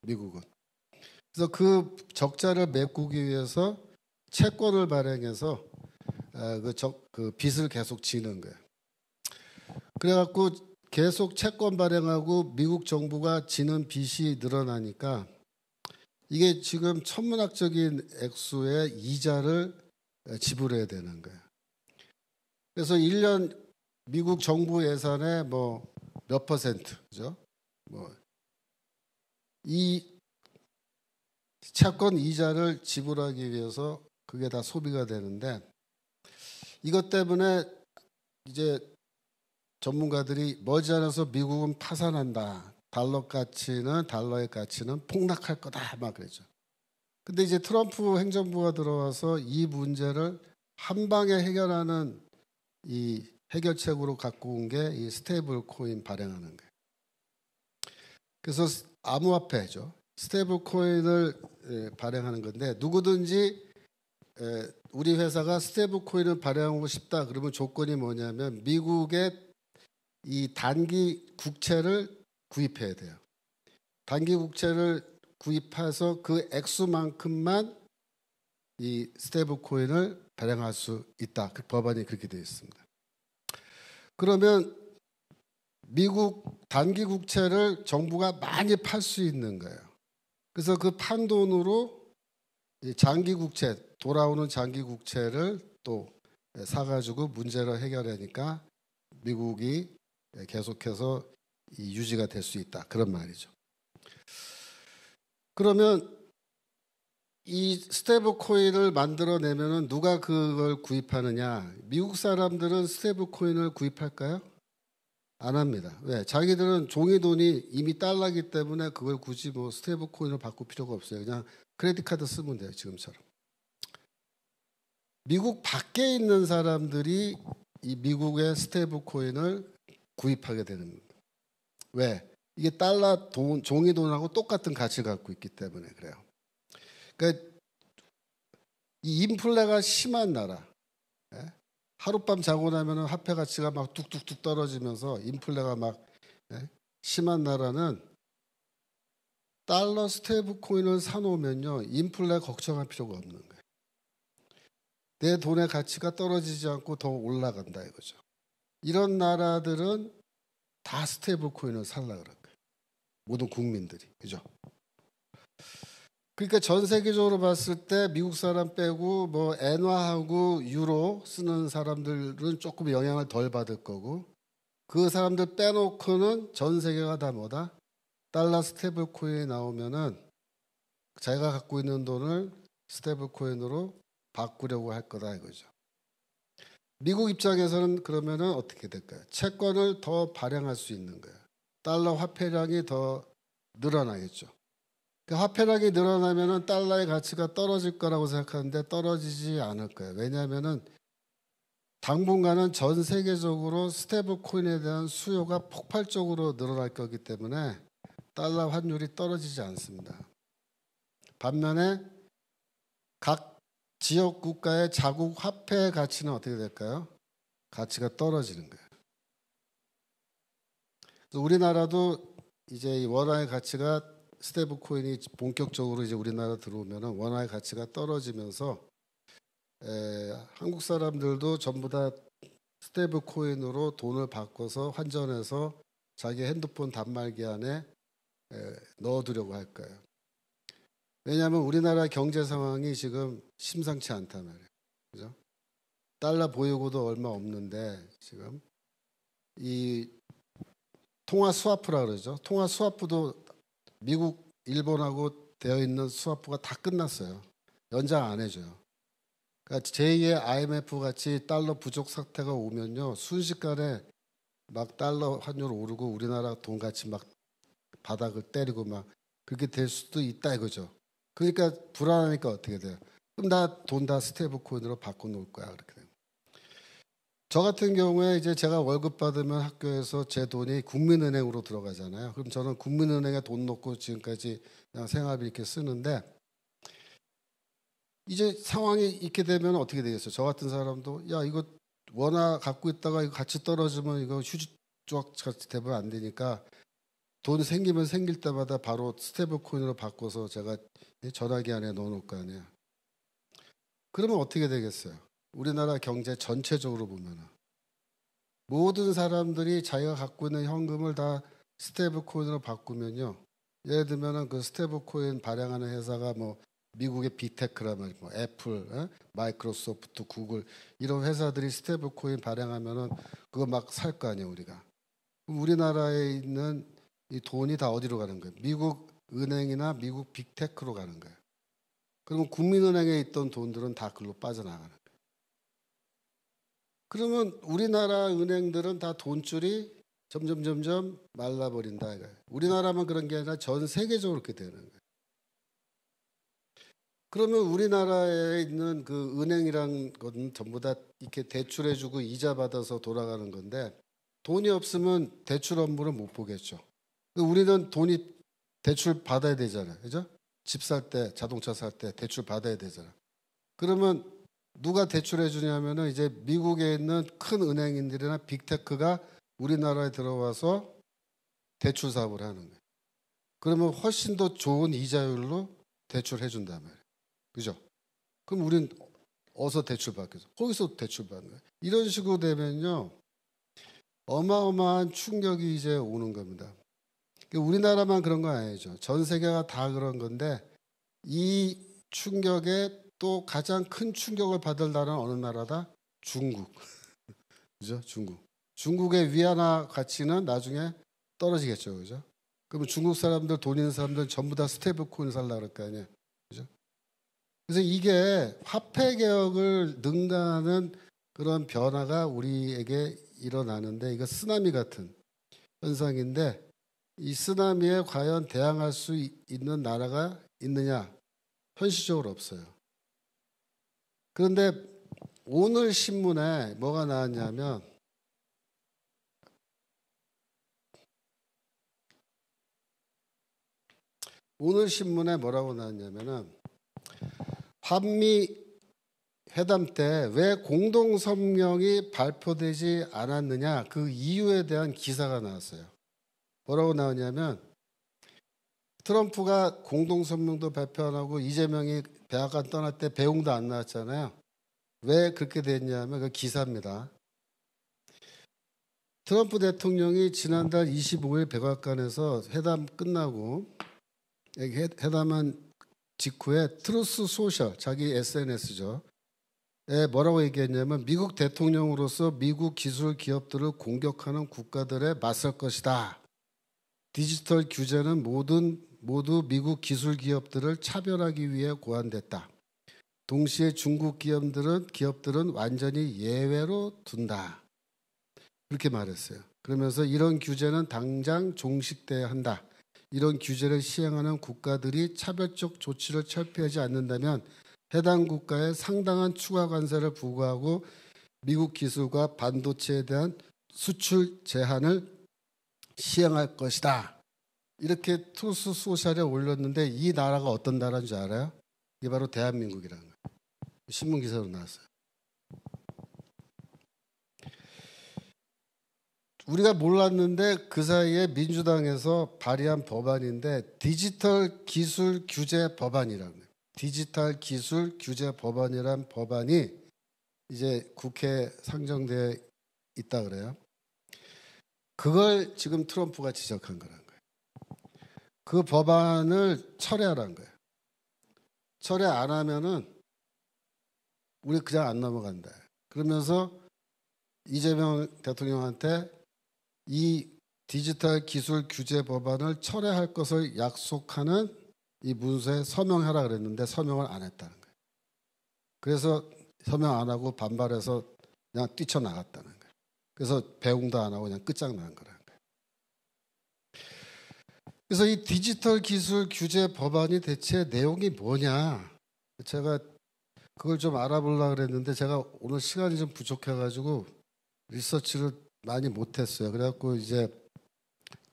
미국은. 그래서 그 적자를 메꾸기 위해서 채권을 발행해서 그 빚을 계속 지는 거예요. 그래갖고 계속 채권 발행하고 미국 정부가 지는 빚이 늘어나니까 이게 지금 천문학적인 액수의 이자를 지불해야 되는 거예요. 그래서 1년 미국 정부 예산의 뭐 몇 퍼센트, 그죠? 이 채권 이자를 지불하기 위해서 그게 다 소비가 되는데 이것 때문에 이제 전문가들이 머지않아서 미국은 파산한다. 달러의 가치는 폭락할 거다. 막 그랬죠. 근데 이제 트럼프 행정부가 들어와서 이 문제를 한 방에 해결하는 이 해결책으로 갖고 온 게 이 스테이블 코인 발행하는 거예요. 그래서 암호화폐죠. 스테이블 코인을 발행하는 건데 누구든지 우리 회사가 스테이블 코인을 발행하고 싶다 그러면 조건이 뭐냐면 미국의 이 단기 국채를 구입해야 돼요. 단기 국채를 구입해서 그 액수만큼만 이 스테이블 코인을 발행할 수 있다. 그 법안이 그렇게 되어 있습니다. 그러면 미국 단기 국채를 정부가 많이 팔 수 있는 거예요. 그래서 그 판 돈으로 장기 국채, 돌아오는 장기 국채를 또 사가지고 문제를 해결하니까 미국이 계속해서 유지가 될 수 있다. 그런 말이죠. 그러면 이 스테이블 코인을 만들어내면은 누가 그걸 구입하느냐? 미국 사람들은 스테이블 코인을 구입할까요? 안 합니다. 왜? 자기들은 종이 돈이 이미 달러기 때문에 그걸 굳이 뭐 스테이블 코인을 바꿀 필요가 없어요. 그냥 크레딧 카드 쓰면 돼요. 지금처럼. 미국 밖에 있는 사람들이 이 미국의 스테이블 코인을 구입하게 되는 겁니다. 왜? 이게 달러 돈, 종이 돈하고 똑같은 가치를 갖고 있기 때문에 그래요. 그러니까 이 인플레가 심한 나라, 하룻밤 자고 나면 화폐 가치가 막 뚝뚝뚝 떨어지면서 인플레가 막 심한 나라는 달러 스테이블 코인을 사놓으면요 인플레 걱정할 필요가 없는 거예요. 내 돈의 가치가 떨어지지 않고 더 올라간다 이거죠. 이런 나라들은 다 스테이블 코인을 살라 그럴 거예요. 모든 국민들이, 그죠? 그러니까 전 세계적으로 봤을 때 미국 사람 빼고 뭐 엔화하고 유로 쓰는 사람들은 조금 영향을 덜 받을 거고 그 사람들 빼놓고는 전 세계가 다 뭐다? 달러 스테이블 코인이 나오면은 자기가 갖고 있는 돈을 스테이블 코인으로 바꾸려고 할 거다 이거죠. 미국 입장에서는 그러면은 어떻게 될까요? 채권을 더 발행할 수 있는 거예요. 달러 화폐량이 더 늘어나겠죠. 그 화폐량이 늘어나면은 달러의 가치가 떨어질 거라고 생각하는데 떨어지지 않을 거예요. 왜냐하면은 당분간은 전 세계적으로 스테이블 코인에 대한 수요가 폭발적으로 늘어날 거기 때문에 달러 환율이 떨어지지 않습니다. 반면에 각 지역 국가의 자국 화폐 가치는 어떻게 될까요? 가치가 떨어지는 거예요. 그래서 우리나라도 이제 이 원화의 가치가 스테이블 코인이 본격적으로 이제 우리나라 들어오면은 원화의 가치가 떨어지면서 한국 사람들도 전부 다 스테이블 코인으로 돈을 바꿔서 환전해서 자기 핸드폰 단말기 안에 넣어두려고 할 거예요. 왜냐하면 우리나라 경제 상황이 지금 심상치 않단 말이에요. 그죠? 달러 보유고도 얼마 없는데 지금 이 통화 스와프라 그러죠. 통화 스와프도 미국, 일본하고 되어 있는 스와프가 다 끝났어요. 연장 안 해줘요. 그러니까 제2의 IMF 같이 달러 부족 사태가 오면요 순식간에 막 달러 환율 오르고 우리나라 돈 가치 막 바닥을 때리고 막 그렇게 될 수도 있다 이거죠. 그러니까 불안하니까 어떻게 돼요? 그럼 나 돈 다 스테이블 코인으로 바꿔놓을 거야. 그렇게 돼요. 저 같은 경우에 이제 제가 월급 받으면 학교에서 제 돈이 국민은행으로 들어가잖아요. 그럼 저는 국민은행에 돈 넣고 지금까지 그냥 생활비 이렇게 쓰는데, 이제 상황이 이렇게 되면 어떻게 되겠어요? 저 같은 사람도 야 이거 원화 갖고 있다가 이거 같이 떨어지면 이거 휴지조각 같이 되면 안 되니까 돈 생기면 생길 때마다 바로 스테이블 코인으로 바꿔서 제가 전화기 안에 넣어놓을 거 아니에요. 그러면 어떻게 되겠어요? 우리나라 경제 전체적으로 보면 모든 사람들이 자기가 갖고 있는 현금을 다 스테이블 코인으로 바꾸면요. 예를 들면 그 스테이블 코인 발행하는 회사가 뭐 미국의 빅테크라 말이야, 뭐 애플, 마이크로소프트, 구글 이런 회사들이 스테이블 코인 발행하면은 그거 막 살 거 아니에요, 우리가. 그럼 우리나라에 있는 이 돈이 다 어디로 가는 거예요? 미국 은행이나 미국 빅테크로 가는 거예요. 그러면 국민은행에 있던 돈들은 다 글로 빠져나가는 거예요. 그러면 우리나라 은행들은 다 돈줄이 점점 말라버린다 이거예요. 우리나라만 그런 게 아니라 전 세계적으로 그렇게 되는 거예요. 그러면 우리나라에 있는 그 은행이란 건 전부 다 이렇게 대출해주고 이자 받아서 돌아가는 건데, 돈이 없으면 대출 업무를 못 보겠죠. 우리는 돈이 대출 받아야 되잖아요. 그죠? 집 살 때, 자동차 살 때 대출 받아야 되잖아요. 그러면 누가 대출해 주냐면은 이제 미국에 있는 큰 은행인들이나 빅테크가 우리나라에 들어와서 대출 사업을 하는 거예요. 그러면 훨씬 더 좋은 이자율로 대출해 준단 말이에요. 그죠? 그럼 우린 어디서 대출 받겠어? 거기서 대출 받는 거예요. 이런 식으로 되면요, 어마어마한 충격이 이제 오는 겁니다. 우리나라만 그런 건 아니죠. 전 세계가 다 그런 건데, 이 충격에 또 가장 큰 충격을 받을 나라는 어느 나라다? 중국. 그죠? 중국. 중국의 위안화 가치는 나중에 떨어지겠죠. 그죠? 그러면 중국 사람들, 돈 있는 사람들 전부 다 스테이블 코인 살라 그럴 거 아니에요. 그죠? 그래서 이게 화폐 개혁을 능가하는 그런 변화가 우리에게 일어나는데, 이거 쓰나미 같은 현상인데, 이 쓰나미에 과연 대항할 수 있는 나라가 있느냐? 현실적으로 없어요. 그런데 오늘 신문에 뭐가 나왔냐면, 오늘 신문에 뭐라고 나왔냐면은, 한미 회담 때 왜 공동성명이 발표되지 않았느냐, 그 이유에 대한 기사가 나왔어요. 뭐라고 나오냐면, 트럼프가 공동성명도 발표 안 하고 이재명이 백악관 떠날 때 배웅도 안 나왔잖아요. 왜 그렇게 됐냐면 그 기사입니다. 트럼프 대통령이 지난달 25일 백악관에서 회담 끝나고, 회담한 직후에 트루스 소셜, 자기 SNS죠. 뭐라고 얘기했냐면, 미국 대통령으로서 미국 기술 기업들을 공격하는 국가들에 맞설 것이다. 디지털 규제는 모두 미국 기술 기업들을 차별하기 위해 고안됐다. 동시에 중국 기업들은 완전히 예외로 둔다. 그렇게 말했어요. 그러면서 이런 규제는 당장 종식돼야 한다. 이런 규제를 시행하는 국가들이 차별적 조치를 철폐하지 않는다면 해당 국가에 상당한 추가 관세를 부과하고 미국 기술과 반도체에 대한 수출 제한을 시행할 것이다. 이렇게 트루스 소셜에 올렸는데, 이 나라가 어떤 나라인 줄 알아요? 이게 바로 대한민국이라는 거예요. 신문 기사로 나왔어요. 우리가 몰랐는데 그 사이에 민주당에서 발의한 법안인데, 디지털 기술 규제 법안이라는 거예요. 디지털 기술 규제 법안이란 법안이 이제 국회에 상정되어 있다 그래요. 그걸 지금 트럼프가 지적한 거라는 거예요. 그 법안을 철회하라는 거예요. 철회 안 하면은 우리 그냥 안 넘어간다. 그러면서 이재명 대통령한테 이 디지털 기술 규제 법안을 철회할 것을 약속하는 이 문서에 서명하라 그랬는데 서명을 안 했다는 거예요. 그래서 서명 안 하고 반발해서 그냥 뛰쳐나갔다는 거예요. 그래서 배웅도 안 하고 그냥 끝장난 거라는 거예요. 그래서 이 디지털 기술 규제 법안이 대체 내용이 뭐냐? 제가 그걸 좀 알아보려고 그랬는데 제가 오늘 시간이 좀 부족해가지고 리서치를 많이 못했어요. 그래갖고 이제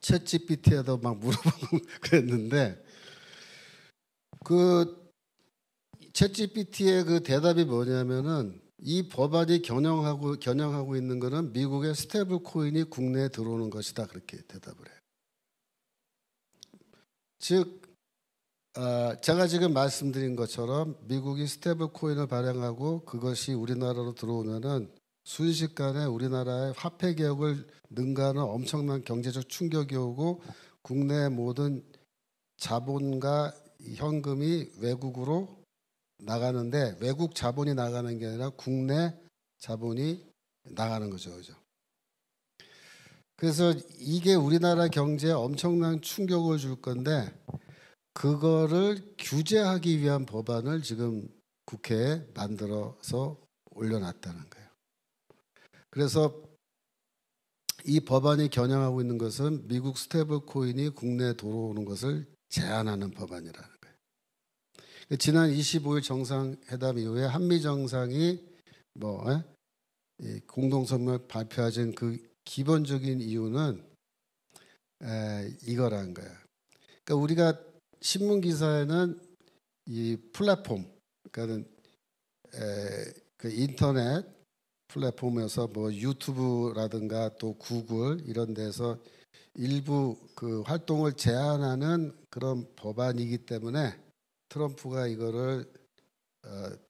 챗 GPT에도 막 물어보고 그랬는데 그 챗 GPT의 그 대답이 뭐냐면은 이 법안이 겨냥하고 있는 거는 미국의 스테이블 코인이 국내에 들어오는 것이다. 그렇게 대답을 해요. 즉 제가 지금 말씀드린 것처럼 미국이 스테이블 코인을 발행하고 그것이 우리나라로 들어오면은 순식간에 우리나라의 화폐 개혁을 능가하는 엄청난 경제적 충격이 오고 국내 모든 자본과 현금이 외국으로 나가는데 외국 자본이 나가는 게 아니라 국내 자본이 나가는 거죠. 그죠? 그래서 이게 우리나라 경제에 엄청난 충격을 줄 건데 그거를 규제하기 위한 법안을 지금 국회에 만들어서 올려놨다는 거예요. 그래서 이 법안이 겨냥하고 있는 것은 미국 스테이블 코인이 국내에 들어오는 것을 제한하는 법안이라는 거예요. 지난 25일 정상회담 이후에 한미 정상이 공동성명을 발표하신 그 기본적인 이유는 이거라는 거예요. 그러니까 우리가 신문 기사에는 이 플랫폼, 그러니까는 그 인터넷 플랫폼에서 뭐 유튜브라든가 또 구글 이런 데서 일부 그 활동을 제한하는 그런 법안이기 때문에 트럼프가 이거를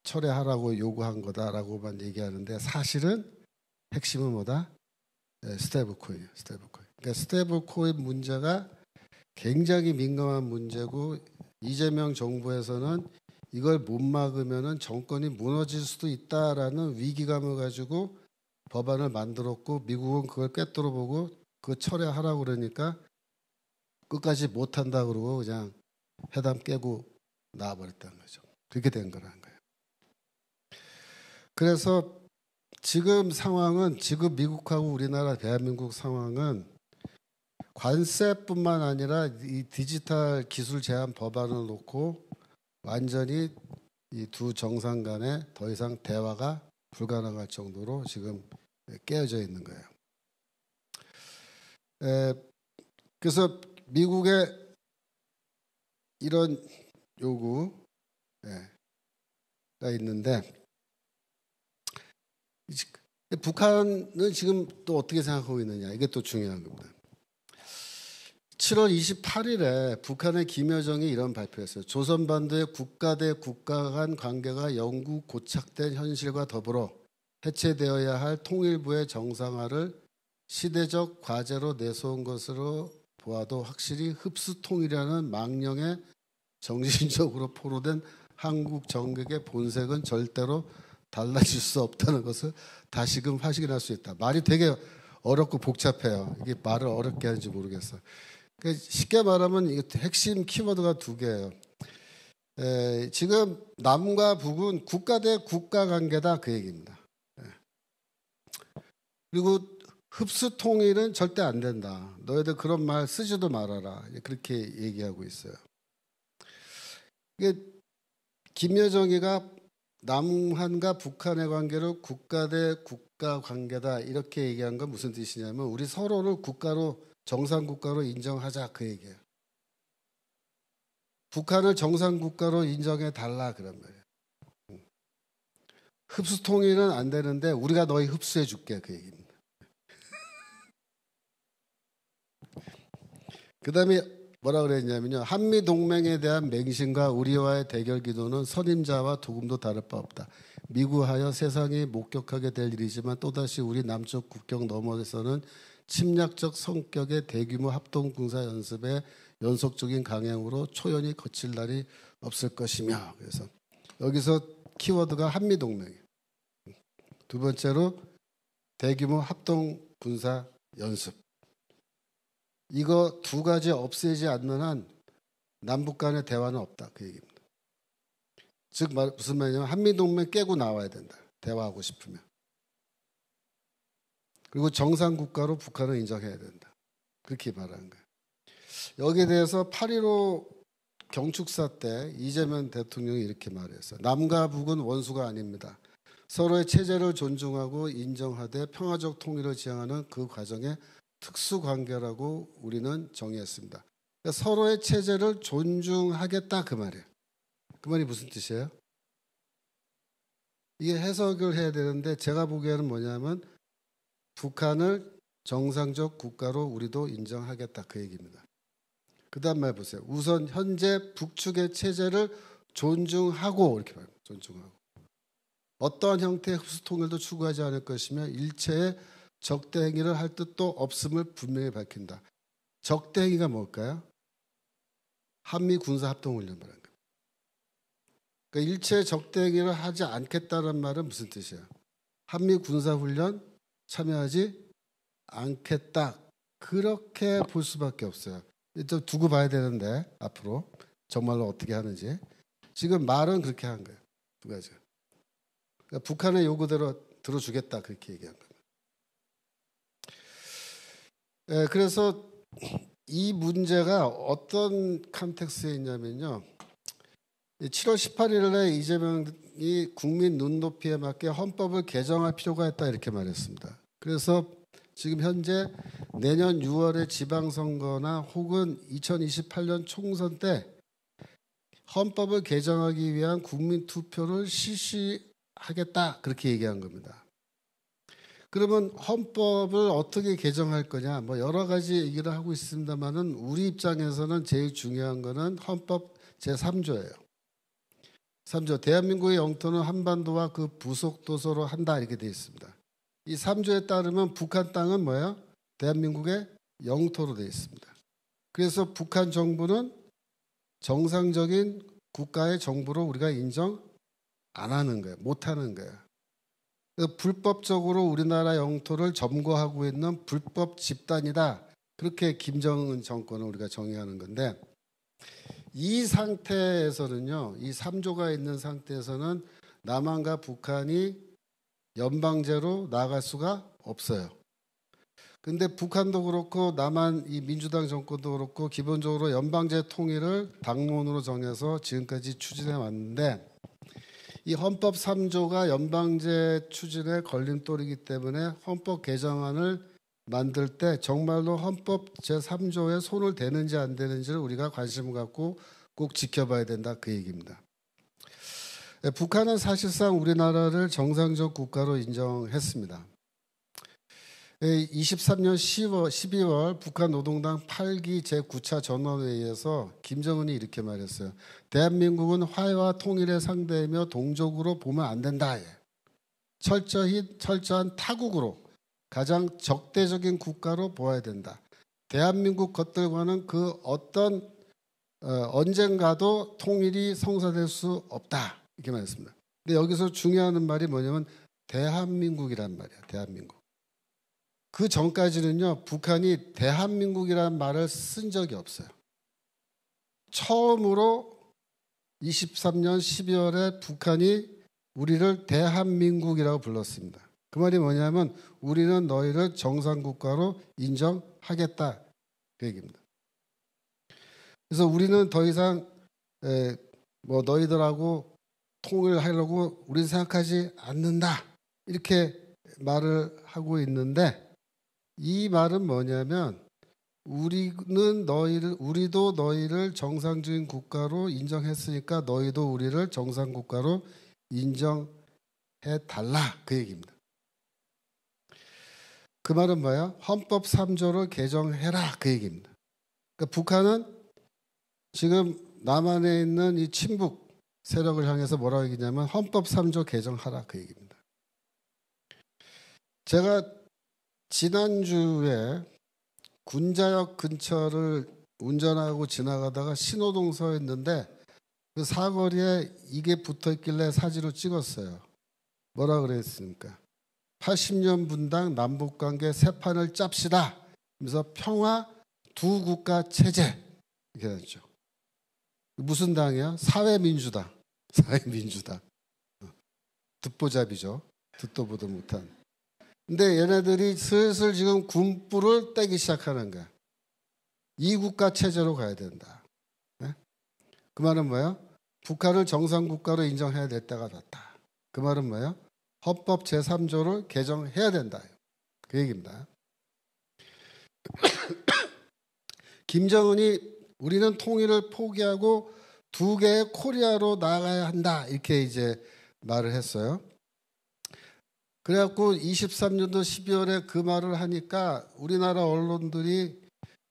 철회하라고 요구한 거다라고만 얘기하는데 사실은 핵심은 뭐다? 스테이블 코인이에요. 스테이블 코인. 그러니까 스테이블 코인 문제가 굉장히 민감한 문제고 이재명 정부에서는 이걸 못 막으면은 정권이 무너질 수도 있다라는 위기감을 가지고 법안을 만들었고 미국은 그걸 꿰뚫어 보고 그거 철회하라고 그러니까 끝까지 못 한다 그러고 그냥 회담 깨고 나와버렸다는 거죠. 그렇게 된 거라는 거예요. 그래서 지금 상황은 지금 미국하고 우리나라 대한민국 상황은 관세뿐만 아니라 이 디지털 기술 제한 법안을 놓고 완전히 이 두 정상 간에 더 이상 대화가 불가능할 정도로 지금 깨어져 있는 거예요. 그래서 미국의 이런 요구가 있는데 북한은 지금 또 어떻게 생각하고 있느냐 이게 또 중요한 겁니다. 7월 28일에 북한의 김여정이 이런 발표했어요. 조선반도의 국가 대 국가 간 관계가 영구 고착된 현실과 더불어 해체되어야 할 통일부의 정상화를 시대적 과제로 내세운 것으로 보아도 확실히 흡수통일이라는 망령에 정신적으로 포로된 한국 정객의 본색은 절대로 달라질 수 없다는 것을 다시금 확인할 수 있다. 말이 되게 어렵고 복잡해요. 이게 말을 어렵게 하는지 모르겠어요. 쉽게 말하면 이 핵심 키워드가 두 개예요. 지금 남과 북은 국가 대 국가 관계다 그 얘기입니다. 그리고 흡수 통일은 절대 안 된다. 너희들 그런 말 쓰지도 말아라. 그렇게 얘기하고 있어요. 이게 김여정이가 남한과 북한의 관계를 국가 대 국가 관계다 이렇게 얘기한 건 무슨 뜻이냐면 우리 서로를 국가로 정상국가로 인정하자 그 얘기예요. 북한을 정상국가로 인정해 달라 그런 말이에요. 흡수 통일은 안 되는데 우리가 너희 흡수해 줄게 그 얘기입니다. 그 다음에 뭐라 그랬냐면요. 한미동맹에 대한 맹신과 우리와의 대결 기도는 선임자와 조금도 다를 바 없다. 미구하여 세상이 목격하게 될 일이지만 또다시 우리 남쪽 국경 너머에서는 침략적 성격의 대규모 합동군사 연습의 연속적인 강행으로 초연히 거칠 날이 없을 것이며 그래서 여기서 키워드가 한미동맹이에요. 두 번째로 대규모 합동군사 연습. 이거 두 가지 없애지 않는 한 남북 간의 대화는 없다. 그 얘기입니다. 즉 무슨 말이냐면 한미동맹 깨고 나와야 된다. 대화하고 싶으면. 그리고 정상국가로 북한을 인정해야 된다. 그렇게 말하는 거예요. 여기에 대해서 8.15 경축사 때 이재명 대통령이 이렇게 말했어요. 남과 북은 원수가 아닙니다. 서로의 체제를 존중하고 인정하되 평화적 통일을 지향하는 그 과정의 특수관계라고 우리는 정의했습니다. 그러니까 서로의 체제를 존중하겠다 그 말이에요. 그 말이 무슨 뜻이에요? 이게 해석을 해야 되는데 제가 보기에는 뭐냐면 북한을 정상적 국가로 우리도 인정하겠다 그 얘기입니다. 그 다음 말 보세요. 우선 현재 북측의 체제를 존중하고 이렇게 말해요. 존중하고. 어떠한 형태의 흡수 통일도 추구하지 않을 것이며 일체의 적대 행위를 할 뜻도 없음을 분명히 밝힌다. 적대 행위가 뭘까요? 한미 군사 합동 훈련 말하는 거예요. 그러니까 일체의 적대 행위를 하지 않겠다는 말은 무슨 뜻이에요? 한미 군사 훈련 참여하지 않겠다. 그렇게 볼 수밖에 없어요. 좀 두고 봐야 되는데 앞으로 정말로 어떻게 하는지. 지금 말은 그렇게 한 거예요. 두 가지. 그러니까 북한의 요구대로 들어주겠다 그렇게 얘기한 거예요. 그래서 이 문제가 어떤 컨텍스트에 있냐면요. 7월 18일에 이재명이 국민 눈높이에 맞게 헌법을 개정할 필요가 있다 이렇게 말했습니다. 그래서 지금 현재 내년 6월에 지방선거나 혹은 2028년 총선 때 헌법을 개정하기 위한 국민투표를 실시하겠다 그렇게 얘기한 겁니다. 그러면 헌법을 어떻게 개정할 거냐 뭐 여러 가지 얘기를 하고 있습니다만은 우리 입장에서는 제일 중요한 거는 헌법 제3조예요. 3조 대한민국의 영토는 한반도와 그 부속 도서로 한다 이렇게 되어 있습니다. 이 3조에 따르면 북한 땅은 뭐예요? 대한민국의 영토로 되어 있습니다. 그래서 북한 정부는 정상적인 국가의 정부로 우리가 인정 안 하는 거예요. 못 하는 거예요. 불법적으로 우리나라 영토를 점거하고 있는 불법 집단이다. 그렇게 김정은 정권을 우리가 정의하는 건데 이 상태에서는요. 이 3조가 있는 상태에서는 남한과 북한이 연방제로 나아갈 수가 없어요. 근데 북한도 그렇고 남한 이 민주당 정권도 그렇고 기본적으로 연방제 통일을 당론으로 정해서 지금까지 추진해 왔는데 이 헌법 3조가 연방제 추진에 걸림돌이기 때문에 헌법 개정안을 만들 때 정말로 헌법 제3조에 손을 대는지 안 대는지를 우리가 관심을 갖고 꼭 지켜봐야 된다 그 얘기입니다. 북한은 사실상 우리나라를 정상적 국가로 인정했습니다. 23년 12월 북한 노동당 8기 제9차 전원회의에서 김정은이 이렇게 말했어요. 대한민국은 화해와 통일의 상대이며 동족으로 보면 안 된다. 철저한 타국으로 가장 적대적인 국가로 보아야 된다. 대한민국 것들과는 그 어떤 언젠가도 통일이 성사될 수 없다. 이렇게 말했습니다. 근데 여기서 중요한 말이 뭐냐면 대한민국이란 말이야. 대한민국. 그 전까지는요. 북한이 대한민국이라는 말을 쓴 적이 없어요. 처음으로 23년 12월에 북한이 우리를 대한민국이라고 불렀습니다. 그 말이 뭐냐면 우리는 너희를 정상국가로 인정하겠다. 그 얘기입니다. 그래서 우리는 더 이상 뭐 너희들하고 통일하려고 우리는 생각하지 않는다. 이렇게 말을 하고 있는데 이 말은 뭐냐면 우리도 너희를 정상적인 국가로 인정했으니까 너희도 우리를 정상국가로 인정해 달라 그 얘기입니다. 그 말은 뭐야? 헌법 3조를 개정해라 그 얘기입니다. 그러니까 북한은 지금 남한에 있는 이 친북 세력을 향해서 뭐라고 얘기냐면 헌법 3조 개정하라 그 얘기입니다. 제가 지난주에 군자역 근처를 운전하고 지나가다가 신호등 서 있는데 그 사거리에 이게 붙어 있길래 사진을 찍었어요. 뭐라 그랬습니까? 80년 분당 남북관계 새 판을 짭시다. 그래서 평화 두 국가 체제 이렇게 했죠. 무슨 당이야? 사회민주당. 사회민주당. 듣보잡이죠. 듣도 보도 못한. 근데 얘네들이 슬슬 지금 군불을 떼기 시작하는 거야. 이국가 체제로 가야 된다. 네? 그 말은 뭐예요? 북한을 정상국가로 인정해야 될 때가 됐다. 그 말은 뭐예요? 헌법 제3조를 개정해야 된다. 그 얘기입니다. 김정은이 우리는 통일을 포기하고 두 개의 코리아로 나아가야 한다. 이렇게 이제 말을 했어요. 그래갖고 23년도 12월에 그 말을 하니까 우리나라 언론들이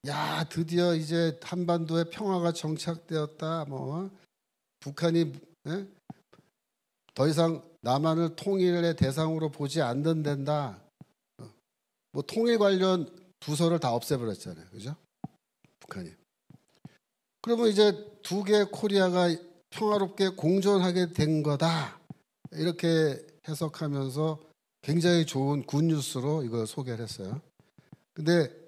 야, 드디어 이제 한반도에 평화가 정착되었다. 뭐 북한이 더 이상 남한을 통일의 대상으로 보지 않는단다. 뭐 통일 관련 부서를 다 없애버렸잖아요. 그죠? 북한이. 그러면 이제 두 개의 코리아가 평화롭게 공존하게 된 거다. 이렇게 해석하면서 굉장히 좋은 굿뉴스로 이걸 소개를 했어요. 근데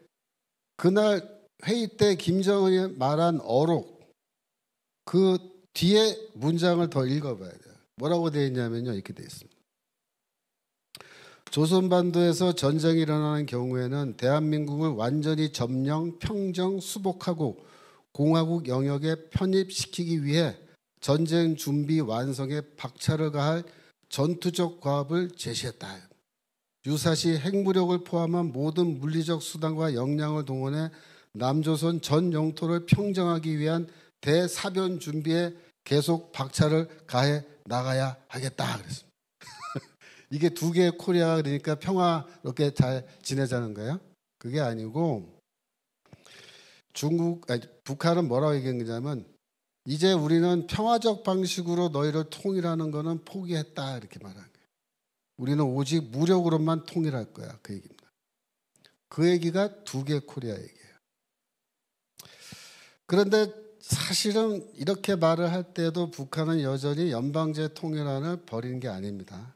그날 회의 때 김정은이 말한 어록, 그 뒤에 문장을 더 읽어봐야 돼요. 뭐라고 되어 있냐면요. 이렇게 되어 있습니다. 조선반도에서 전쟁이 일어나는 경우에는 대한민국을 완전히 점령, 평정, 수복하고 공화국 영역에 편입시키기 위해 전쟁 준비 완성에 박차를 가할 전투적 과업을 제시했다. 유사시 핵무력을 포함한 모든 물리적 수단과 역량을 동원해 남조선 전 영토를 평정하기 위한 대사변 준비에 계속 박차를 가해 나가야 하겠다. 그랬습니다. 이게 두 개의 코리아가 그러니까 평화롭게 잘 지내자는 거예요. 그게 아니고 북한은 뭐라고 얘기했냐면 이제 우리는 평화적 방식으로 너희를 통일하는 거는 포기했다. 이렇게 말한 거예요. 우리는 오직 무력으로만 통일할 거야. 그 얘기입니다. 그 얘기가 두 개의 코리아 얘기예요. 그런데 사실은 이렇게 말을 할 때도 북한은 여전히 연방제 통일안을 버리는 게 아닙니다.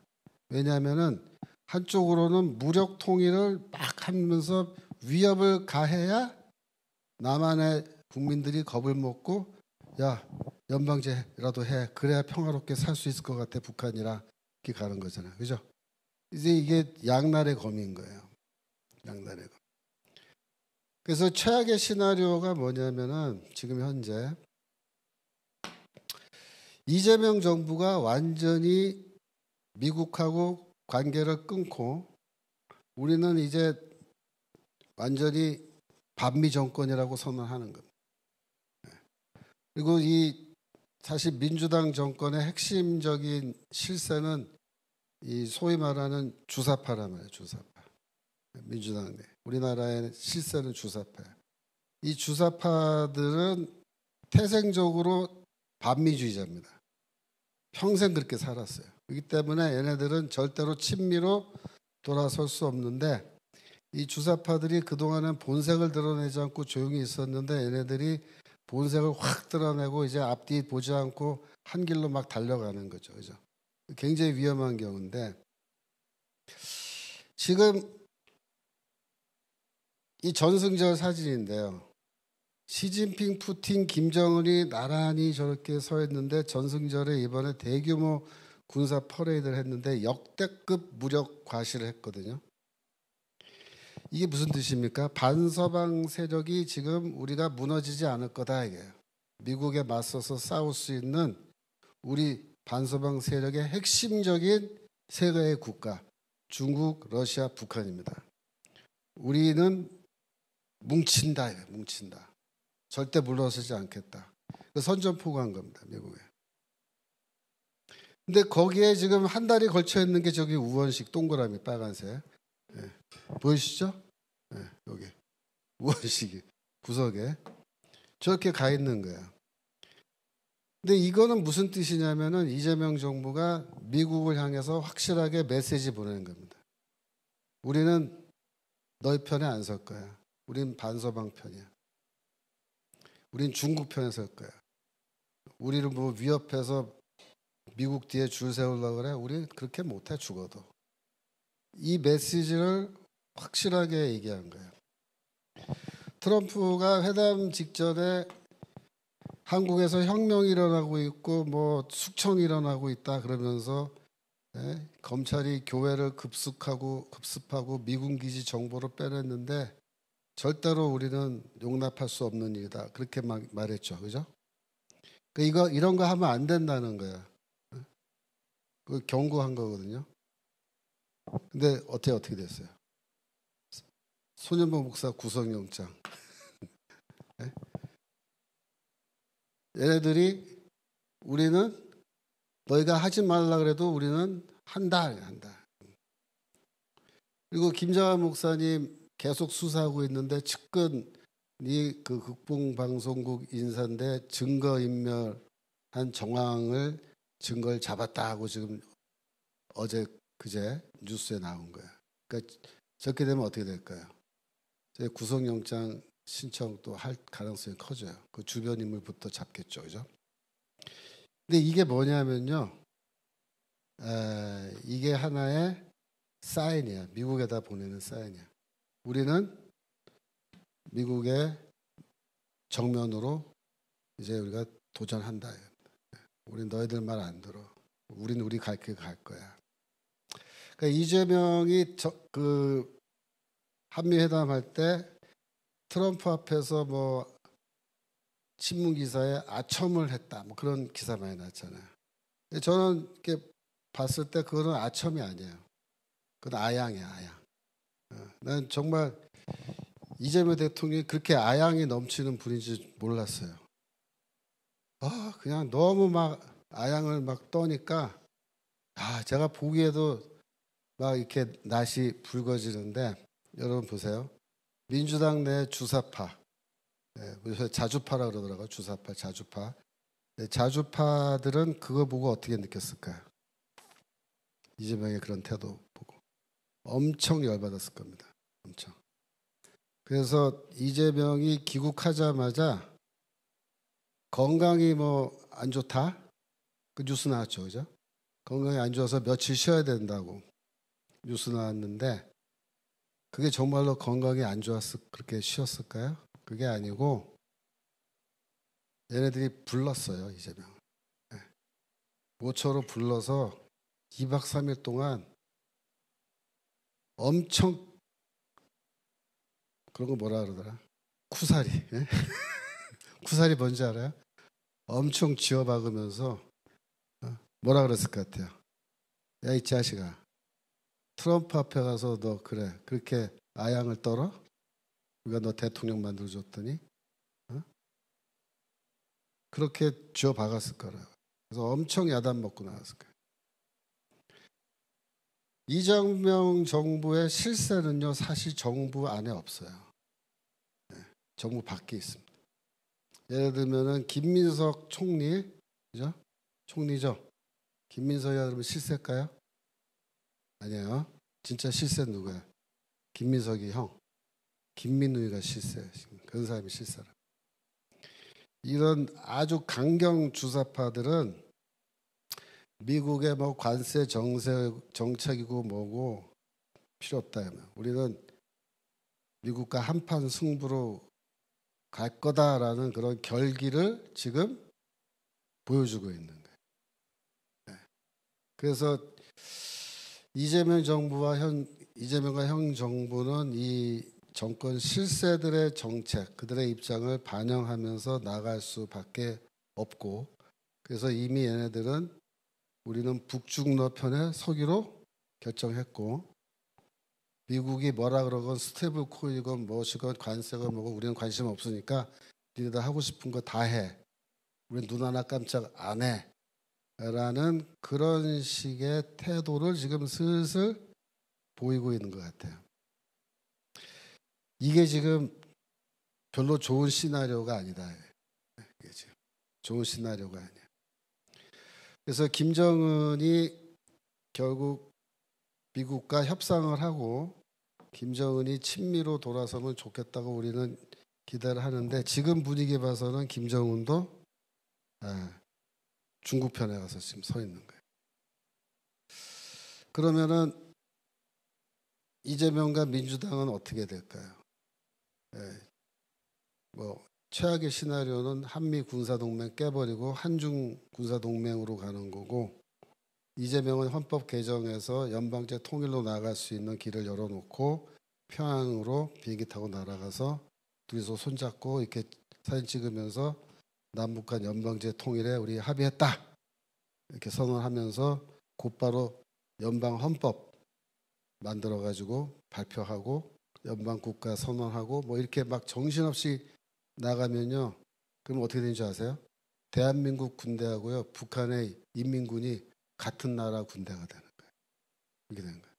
왜냐하면은 한쪽으로는 무력 통일을 막 하면서 위협을 가해야 남한의 국민들이 겁을 먹고 야 연방제라도 해. 그래야 평화롭게 살 수 있을 것 같아 북한이랑 이렇게 가는 거잖아요. 그죠? 이제 이게 양날의 검인 거예요. 양날의 검. 그래서 최악의 시나리오가 뭐냐면은 지금 현재 이재명 정부가 완전히 미국하고 관계를 끊고 우리는 이제 완전히 반미 정권이라고 선언하는 겁니다. 그리고 이 사실 민주당 정권의 핵심적인 실세는 이 소위 말하는 주사파란 말이에요. 주사파. 민주당 내. 우리나라의 실세는 주사파예요. 이 주사파들은 태생적으로 반미주의자입니다. 평생 그렇게 살았어요. 그렇기 때문에 얘네들은 절대로 친미로 돌아설 수 없는데 이 주사파들이 그동안은 본색을 드러내지 않고 조용히 있었는데 얘네들이 본색을 확 드러내고 이제 앞뒤 보지 않고 한 길로 막 달려가는 거죠. 그죠? 굉장히 위험한 경우인데 지금 이 전승절 사진인데요. 시진핑, 푸틴, 김정은이 나란히 저렇게 서 있는데 전승절에 이번에 대규모 군사 퍼레이드를 했는데 역대급 무력 과시를 했거든요. 이게 무슨 뜻입니까? 반서방 세력이 지금 우리가 무너지지 않을 거다 이게요. 미국에 맞서서 싸울 수 있는 우리 반서방 세력의 핵심적인 세 개의 국가 중국, 러시아, 북한입니다. 우리는 뭉친다 이거예요. 뭉친다. 절대 물러서지 않겠다. 선전포고한 겁니다. 미국에. 근데 거기에 지금 한 달이 걸쳐 있는 게 저기 우원식 동그라미 빨간색. 네. 보이시죠? 네, 여기 우원식이 구석에 저렇게 가 있는 거야. 근데 이거는 무슨 뜻이냐면은 이재명 정부가 미국을 향해서 확실하게 메시지 보내는 겁니다. 우리는 너희 편에 안 설 거야. 우린 반서방 편이야. 우린 중국 편에 설 거야. 우리를 뭐 위협해서 미국 뒤에 줄 세우려고 그래? 우리 그렇게 못해 죽어도. 이 메시지를 확실하게 얘기한 거예요. 트럼프가 회담 직전에 한국에서 혁명이 일어나고 있고 뭐 숙청이 일어나고 있다 그러면서 검찰이 교회를 급습하고 미군 기지 정보를 빼냈는데 절대로 우리는 용납할 수 없는 일이다. 그렇게 막 말했죠. 그죠? 이런 거 하면 안 된다는 거야. 그 경고한 거거든요. 근데 어떻게 됐어요? 손현보 목사 구속영장. 네? 얘네들이 우리는 너희가 하지 말라 그래도 우리는 한다. 그리고 김장한 목사님 계속 수사하고 있는데 측근이 그 극봉방송국 인사인데 증거인멸한 정황을 증거를 잡았다 하고 지금 어제 그제 뉴스에 나온 거야. 그러니까 저렇게 되면 어떻게 될까요? 구속영장 신청도 할 가능성이 커져요. 그 주변 인물부터 잡겠죠, 그죠? 근데 이게 뭐냐면요, 이게 하나의 사인이야. 미국에다 보내는 사인이야. 우리는 미국의 정면으로 이제 우리가 도전한다. 우린 너희들 말 안 들어. 우린 우리 갈 길 갈 거야. 그러니까 이재명이 그 한미 회담할 때 트럼프 앞에서 뭐 신문 기사에 아첨을 했다. 뭐 그런 기사 많이 났잖아요. 저는 이렇게 봤을 때 그거는 아첨이 아니에요. 그건 아양이야, 아양. 난 정말 이재명 대통령이 그렇게 아양이 넘치는 분인지 몰랐어요. 그냥 너무 막 아양을 막 떠니까 제가 보기에도 막 이렇게 낯이 붉어지는데 여러분 보세요. 민주당 내 주사파, 요새 자주파라 그러더라고요. 주사파, 자주파. 자주파들은 그거 보고 어떻게 느꼈을까요? 이재명의 그런 태도 보고 엄청 열받았을 겁니다. 엄청. 그래서 이재명이 귀국하자마자 건강이 뭐 안 좋다? 그 뉴스 나왔죠, 그죠? 건강이 안 좋아서 며칠 쉬어야 된다고 뉴스 나왔는데 그게 정말로 건강이 안 좋았을 그렇게 쉬었을까요? 그게 아니고 얘네들이 불렀어요, 이재명. 모처로 불러서 2박 3일 동안 엄청 그런 거 뭐라 그러더라? 쿠사리. 쿠사리 뭔지 알아요? 엄청 쥐어박으면서 뭐라 그랬을 것 같아요? 야, 이 자식아. 트럼프 앞에 가서 너 그래. 그렇게 아양을 떨어? 우리가 너 대통령 만들어줬더니 그렇게 쥐어박았을 거라고. 그래서 엄청 야단 먹고 나왔을 거예요. 이재명 정부의 실세는요, 사실 정부 안에 없어요. 정부 밖에 있습니다. 예를 들면은 김민석 총리, 그죠? 총리죠. 김민석이라 그러면 실세일까요? 아니에요. 진짜 실세는 누구야? 김민석이 형. 김민우이가 실세. 그런 사람이 실세라. 이런 아주 강경 주사파들은 미국의 뭐 관세 정책이고 뭐고 필요 없다. 우리는 미국과 한판 승부로 갈 거다라는 그런 결기를 지금 보여주고 있는 거예요. 그래서 이재명과 현 정부는 이 정권 실세들의 정책, 그들의 입장을 반영하면서 나갈 수밖에 없고, 그래서 이미 얘네들은 우리는 북중러 편에 서기로 결정했고, 미국이 뭐라 그러건 스테이블 코이건 무엇이건 관세건 뭐고 우리는 관심 없으니까 니네들 하고 싶은 거 다 해. 우리는 눈 하나 깜짝 안 해. 라는 그런 식의 태도를 지금 슬슬 보이고 있는 것 같아요. 이게 지금 별로 좋은 시나리오가 아니다. 이게 지금 좋은 시나리오가 아니야. 그래서 김정은이 결국 미국과 협상을 하고 김정은이 친미로 돌아서면 좋겠다고 우리는 기대를 하는데 지금 분위기 봐서는 김정은도 중국 편에 가서 지금 서 있는 거예요. 그러면은 이재명과 민주당은 어떻게 될까요? 뭐 최악의 시나리오는 한미 군사동맹 깨버리고 한중 군사동맹으로 가는 거고 이재명은 헌법 개정에서 연방제 통일로 나갈 수 있는 길을 열어놓고 평양으로 비행기 타고 날아가서 둘이서 손잡고 이렇게 사진 찍으면서 남북한 연방제 통일에 우리 합의했다 이렇게 선언하면서 곧바로 연방 헌법 만들어 가지고 발표하고 연방 국가 선언하고 뭐 이렇게 막 정신없이 나가면요. 그럼 어떻게 되는지 아세요? 대한민국 군대하고요. 북한의 인민군이 같은 나라 군대가 되는 거예요. 이렇게 되는 거예요.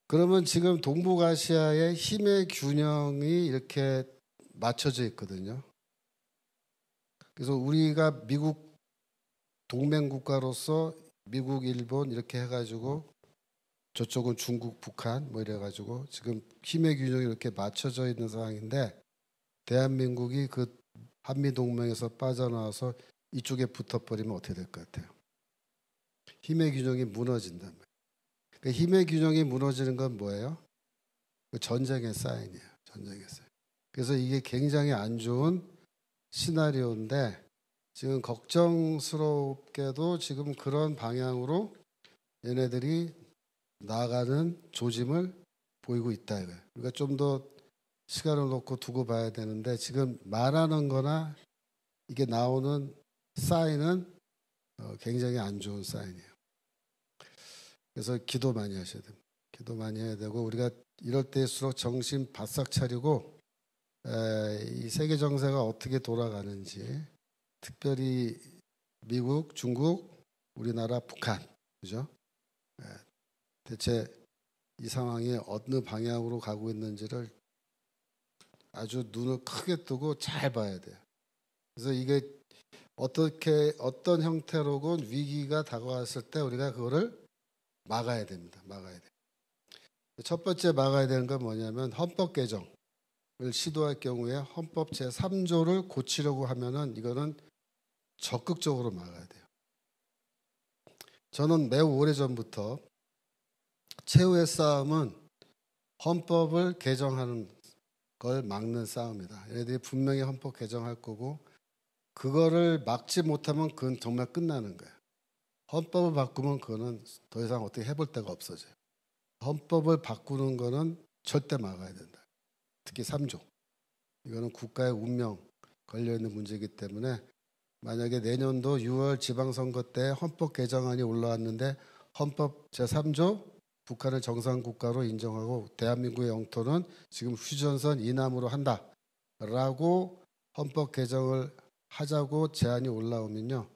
그러면 지금 동북아시아의 힘의 균형이 이렇게 맞춰져 있거든요. 그래서 우리가 미국 동맹국가로서 미국, 일본 이렇게 해가지고 저쪽은 중국, 북한 뭐 이래가지고 지금 힘의 균형이 이렇게 맞춰져 있는 상황인데 대한민국이 그 한미동맹에서 빠져나와서 이쪽에 붙어버리면 어떻게 될 것 같아요? 힘의 균형이 무너진단 말이에요. 그러니까 힘의 균형이 무너지는 건 뭐예요? 전쟁의 사인이에요. 전쟁의 사인. 그래서 이게 굉장히 안 좋은 시나리오인데 지금 걱정스럽게도 지금 그런 방향으로 얘네들이 나가는 조짐을 보이고 있다 이거예요. 그러니까 좀 더 시간을 놓고 두고 봐야 되는데 지금 말하는 거나 이게 나오는 사인은 굉장히 안 좋은 사인이에요. 그래서 기도 많이 하셔야 됩니다. 기도 많이 해야 되고 우리가 이럴 때일수록 정신 바싹 차리고 이 세계 정세가 어떻게 돌아가는지 특별히 미국, 중국, 우리나라, 북한 그죠? 대체 이 상황이 어느 방향으로 가고 있는지를 아주 눈을 크게 뜨고 잘 봐야 돼요. 그래서 이게 어떤 형태로건 위기가 다가왔을 때 우리가 그거를 막아야 됩니다. 막아야 돼요. 첫 번째 막아야 되는 건 뭐냐면 헌법 개정을 시도할 경우에 헌법 제3조를 고치려고 하면은 이거는 적극적으로 막아야 돼요. 저는 매우 오래전부터 최후의 싸움은 헌법을 개정하는 걸 막는 싸움이다. 얘네들이 분명히 헌법 개정할 거고 그거를 막지 못하면 그건 정말 끝나는 거예요. 헌법을 바꾸면 그거는 더 이상 어떻게 해볼 데가 없어져요. 헌법을 바꾸는 거는 절대 막아야 된다. 특히 3조. 이거는 국가의 운명 걸려있는 문제이기 때문에 만약에 내년도 6월 지방선거 때 헌법 개정안이 올라왔는데 헌법 제3조 북한을 정상국가로 인정하고 대한민국의 영토는 지금 휴전선 이남으로 한다라고 헌법 개정을 하자고 제안이 올라오면요.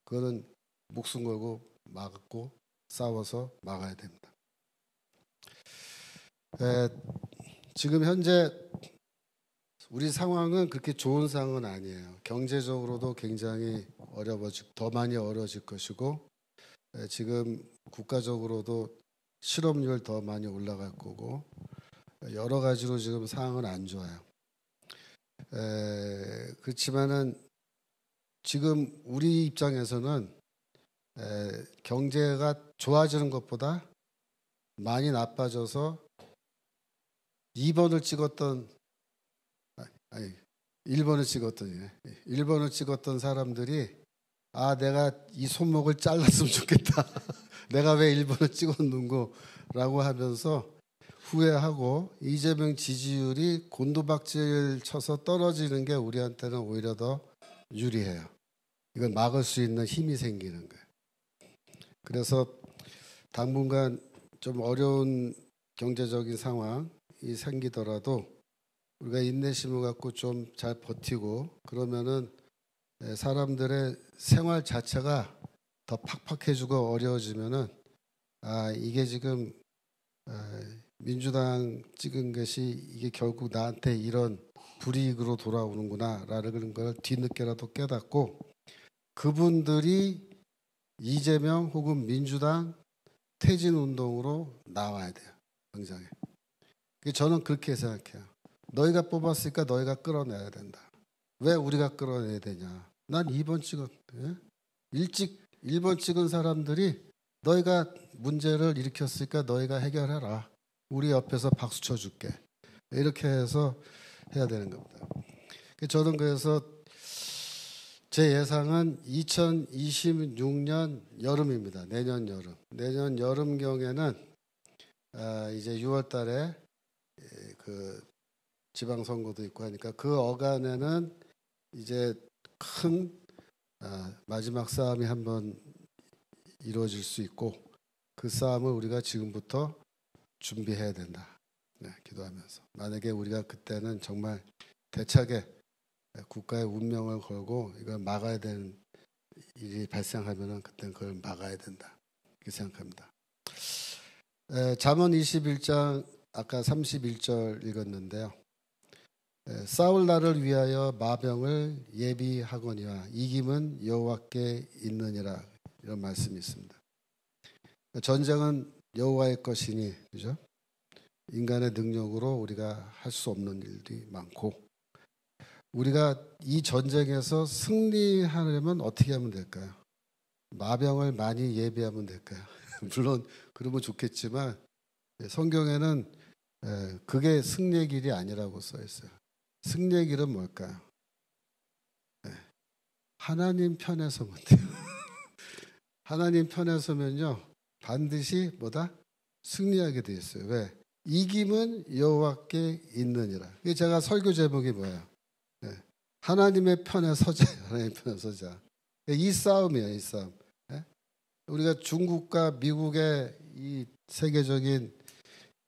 그거는 목숨 걸고 막고 싸워서 막아야 됩니다. 지금 현재 우리 상황은 그렇게 좋은 상황은 아니에요. 경제적으로도 굉장히 더 많이 어려워질 것이고 지금 국가적으로도 실업률 더 많이 올라갈 거고 여러 가지로 지금 상황은 안 좋아요. 그렇지만은 지금 우리 입장에서는 경제가 좋아지는 것보다 많이 나빠져서 2번을 찍었던 1번을 찍었던 사람들이 내가 이 손목을 잘랐으면 좋겠다. 내가 왜 1번을 찍었는고라고 하면서 후회하고 이재명 지지율이 곤두박질 쳐서 떨어지는 게 우리한테는 오히려 더 유리해요. 이걸 막을 수 있는 힘이 생기는 거예요. 그래서 당분간 좀 어려운 경제적인 상황이 생기더라도 우리가 인내심을 갖고 좀 잘 버티고 그러면은 사람들의 생활 자체가 더 팍팍해지고 어려워지면은 이게 지금 민주당 찍은 것이 이게 결국 나한테 이런 불이익으로 돌아오는구나라는 걸 뒤늦게라도 깨닫고 그분들이 이재명 혹은 민주당 퇴진 운동으로 나와야 돼요. 당장에. 저는 그렇게 생각해요. 너희가 뽑았으니까 너희가 끌어내야 된다. 왜 우리가 끌어내야 되냐. 난 2번 찍었는데 일찍 1번 찍은 사람들이 너희가 문제를 일으켰으니까 너희가 해결해라. 우리 옆에서 박수 쳐줄게. 이렇게 해서 해야 되는 겁니다. 저는 그래서 제 예상은 2026년 여름입니다. 내년 여름경에는 이제 6월 달에 그 지방선거도 있고 하니까 그 어간에는 이제 큰 마지막 싸움이 한번 이루어질 수 있고 그 싸움을 우리가 지금부터 준비해야 된다. 네, 기도하면서 만약에 우리가 그때는 정말 대차게 국가의 운명을 걸고 이걸 막아야 되는 일이 발생하면은 그때는 그걸 막아야 된다. 이렇게 생각합니다. 잠언 21장 아까 31절 읽었는데요. 싸울 날을 위하여 마병을 예비하거니와 이김은 여호와께 있느니라 이런 말씀이 있습니다. 전쟁은 여호와의 것이니 그죠? 인간의 능력으로 우리가 할 수 없는 일들이 많고 우리가 이 전쟁에서 승리하려면 어떻게 하면 될까요? 마병을 많이 예비하면 될까요? 물론 그러면 좋겠지만 성경에는 그게 승리의 길이 아니라고 써 있어요. 승리의 길은 뭘까요? 하나님 편에 서면 돼요. 하나님 편에 서면요 반드시 뭐다? 승리하게 돼 있어요. 왜? 이김은 여호와께 있느니라. 제가 설교 제목이 뭐예요? 하나님의 편에 서자. 하나님의 편에 서자. 이 싸움이에요. 이 싸움. 우리가 중국과 미국의 이 세계적인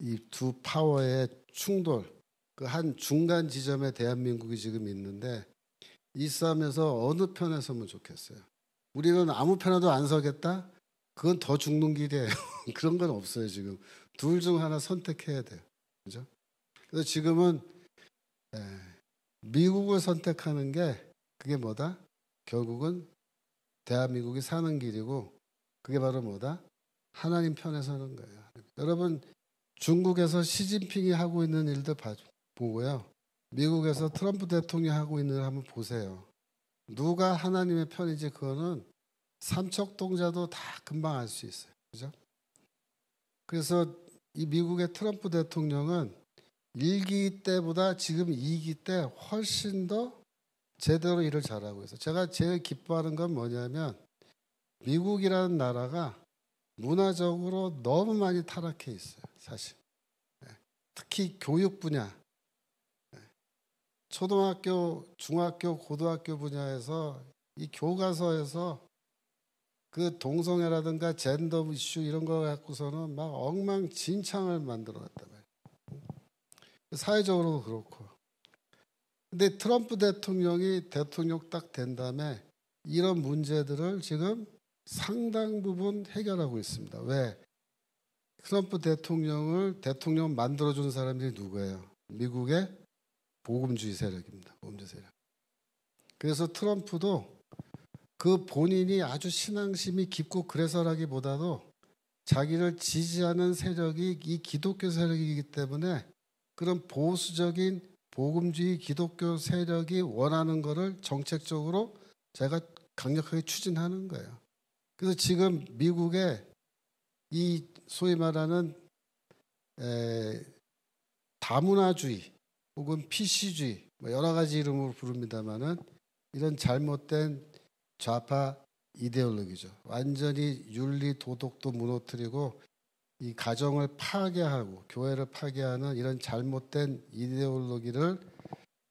이 두 파워의 충돌, 그 한 중간 지점에 대한민국이 지금 있는데 이 싸움에서 어느 편에 서면 좋겠어요? 우리는 아무 편에도 안 서겠다? 그건 더 죽는 길이에요. 그런 건 없어요. 지금 둘 중 하나 선택해야 돼요. 그죠? 그래서 지금은 미국을 선택하는 게 그게 뭐다? 결국은 대한민국이 사는 길이고 그게 바로 뭐다? 하나님 편에 서는 거예요. 여러분 중국에서 시진핑이 하고 있는 일들 보고요. 미국에서 트럼프 대통령이 하고 있는 일 한번 보세요. 누가 하나님의 편인지 그거는 삼척동자도 다 금방 알 수 있어요. 그죠? 그래서 이 미국의 트럼프 대통령은 1기 때보다 지금 2기 때 훨씬 더 제대로 일을 잘하고 있어요. 제가 제일 기뻐하는 건 뭐냐면 미국이라는 나라가 문화적으로 너무 많이 타락해 있어요. 사실. 특히 교육 분야. 초등학교, 중학교, 고등학교 분야에서 이 교과서에서 그 동성애라든가 젠더 이슈 이런 거 갖고서는 막 엉망진창을 만들어 놨단 말이에요. 사회적으로도 그렇고. 근데 트럼프 대통령이 대통령 딱 된 다음에 이런 문제들을 지금 상당 부분 해결하고 있습니다. 왜? 트럼프 대통령을 대통령 만들어준 사람들이 누구예요? 미국의 복음주의 세력입니다. 복음주의 세력. 그래서 트럼프도 그 본인이 아주 신앙심이 깊고 그래서라기보다도 자기를 지지하는 세력이 이 기독교 세력이기 때문에 그런 보수적인 복음주의 기독교 세력이 원하는 것을 정책적으로 제가 강력하게 추진하는 거예요. 그래서 지금 미국의 이 소위 말하는 다문화주의 혹은 PC주의 여러 가지 이름으로 부릅니다만은 이런 잘못된 좌파 이데올로기죠. 완전히 윤리 도덕도 무너뜨리고 이 가정을 파괴하고 교회를 파괴하는 이런 잘못된 이데올로기를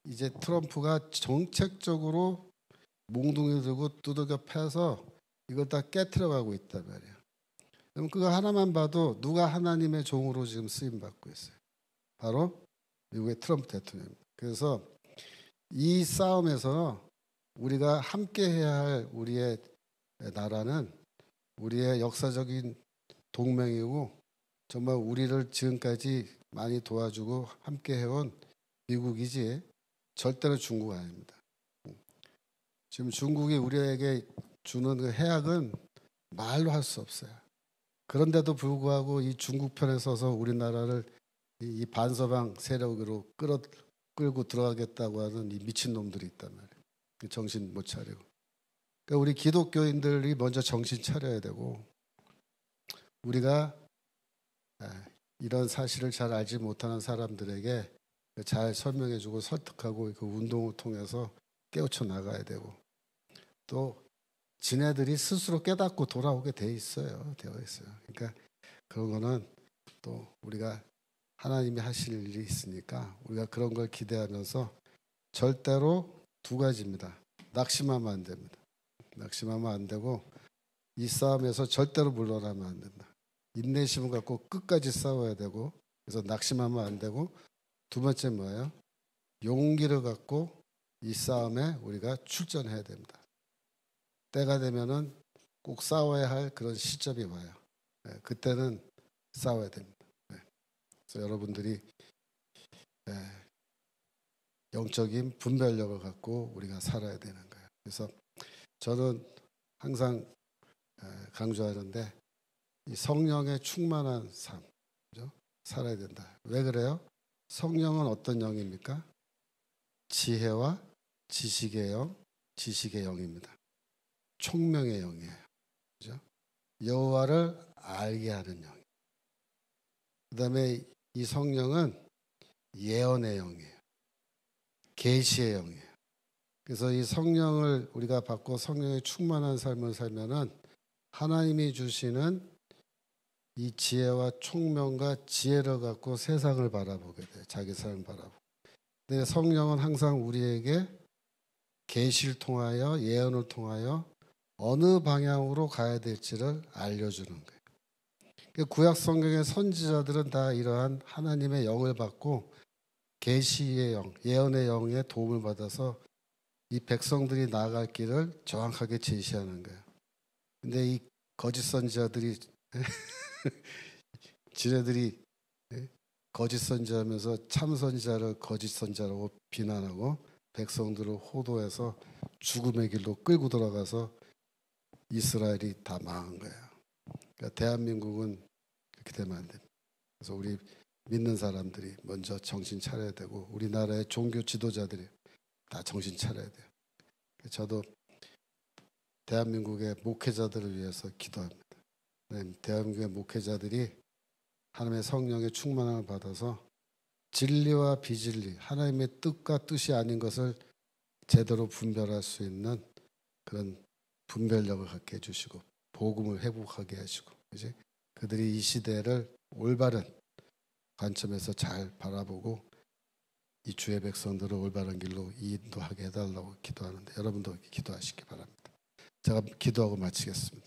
이제 트럼프가 정책적으로 몽둥이 들고 두들겨 패서 이걸 다 깨트려가고 있단 말이에요. 그럼 그거 하나만 봐도 누가 하나님의 종으로 지금 쓰임 받고 있어요. 바로 미국의 트럼프 대통령입니다. 그래서 이 싸움에서 우리가 함께 해야 할 우리의 나라는 우리의 역사적인 동맹이고 정말 우리를 지금까지 많이 도와주고 함께 해온 미국이지 절대로 중국 아닙니다. 지금 중국이 우리에게 주는 그 해악은 말로 할 수 없어요. 그런데도 불구하고 이 중국 편에 서서 우리나라를 이 반서방 세력으로 끌고 들어가겠다고 하는 이 미친놈들이 있단 말이에요. 정신 못 차리고. 그러니까 우리 기독교인들이 먼저 정신 차려야 되고 우리가 이런 사실을 잘 알지 못하는 사람들에게 잘 설명해주고 설득하고 그 운동을 통해서 깨우쳐 나가야 되고 또 지네들이 스스로 깨닫고 돌아오게 되어 있어요. 그러니까 그런 거는 또 우리가 하나님이 하실 일이 있으니까 우리가 그런 걸 기대하면서 절대로 두 가지입니다. 낙심하면 안 됩니다. 낙심하면 안 되고 이 싸움에서 절대로 물러나면 안 된다. 인내심을 갖고 끝까지 싸워야 되고 그래서 낙심하면 안 되고 두 번째 뭐예요? 용기를 갖고 이 싸움에 우리가 출전해야 됩니다. 때가 되면은 꼭 싸워야 할 그런 시점이 와요. 네, 그때는 싸워야 됩니다. 네. 그래서 여러분들이 영적인 분별력을 갖고 우리가 살아야 되는 거예요. 그래서 저는 항상 강조하는데 이 성령의 충만한 삶, 그죠? 살아야 된다. 왜 그래요? 성령은 어떤 영입니까? 지혜와 지식의 영, 지식의 영입니다. 총명의 영이에요. 그죠? 여호와를 알게 하는 영. 그다음에 이 성령은 예언의 영이에요. 계시의 영이에요. 그래서 이 성령을 우리가 받고 성령의 충만한 삶을 살면은 하나님이 주시는 이 지혜와 총명과 지혜를 갖고 세상을 바라보게 돼요. 자기 삶을 바라보고. 근데 성령은 항상 우리에게 계시를 통하여 예언을 통하여 어느 방향으로 가야 될지를 알려주는 거예요. 구약 성경의 선지자들은 다 이러한 하나님의 영을 받고 계시의 영, 예언의 영의 도움을 받아서 이 백성들이 나아갈 길을 정확하게 제시하는 거예요. 근데 이 거짓 선지자들이 지네들이 거짓 선지하면서 참 선지자를 거짓 선지자라고 비난하고 백성들을 호도해서 죽음의 길로 끌고 들어가서 이스라엘이 다 망한 거예요. 그러니까 대한민국은 그렇게 되면 안 됩니다. 그래서 우리 믿는 사람들이 먼저 정신 차려야 되고 우리나라의 종교 지도자들이 다 정신 차려야 돼요. 저도 대한민국의 목회자들을 위해서 기도합니다. 대한민국의 목회자들이 하나님의 성령의 충만함을 받아서 진리와 비진리, 하나님의 뜻과 뜻이 아닌 것을 제대로 분별할 수 있는 그런 분별력을 갖게 해주시고 복음을 회복하게 하시고 이제 그들이 이 시대를 올바른 관점에서 잘 바라보고 이 주의 백성들을 올바른 길로 인도하게 해달라고 기도하는데 여러분도 기도하시기 바랍니다. 제가 기도하고 마치겠습니다.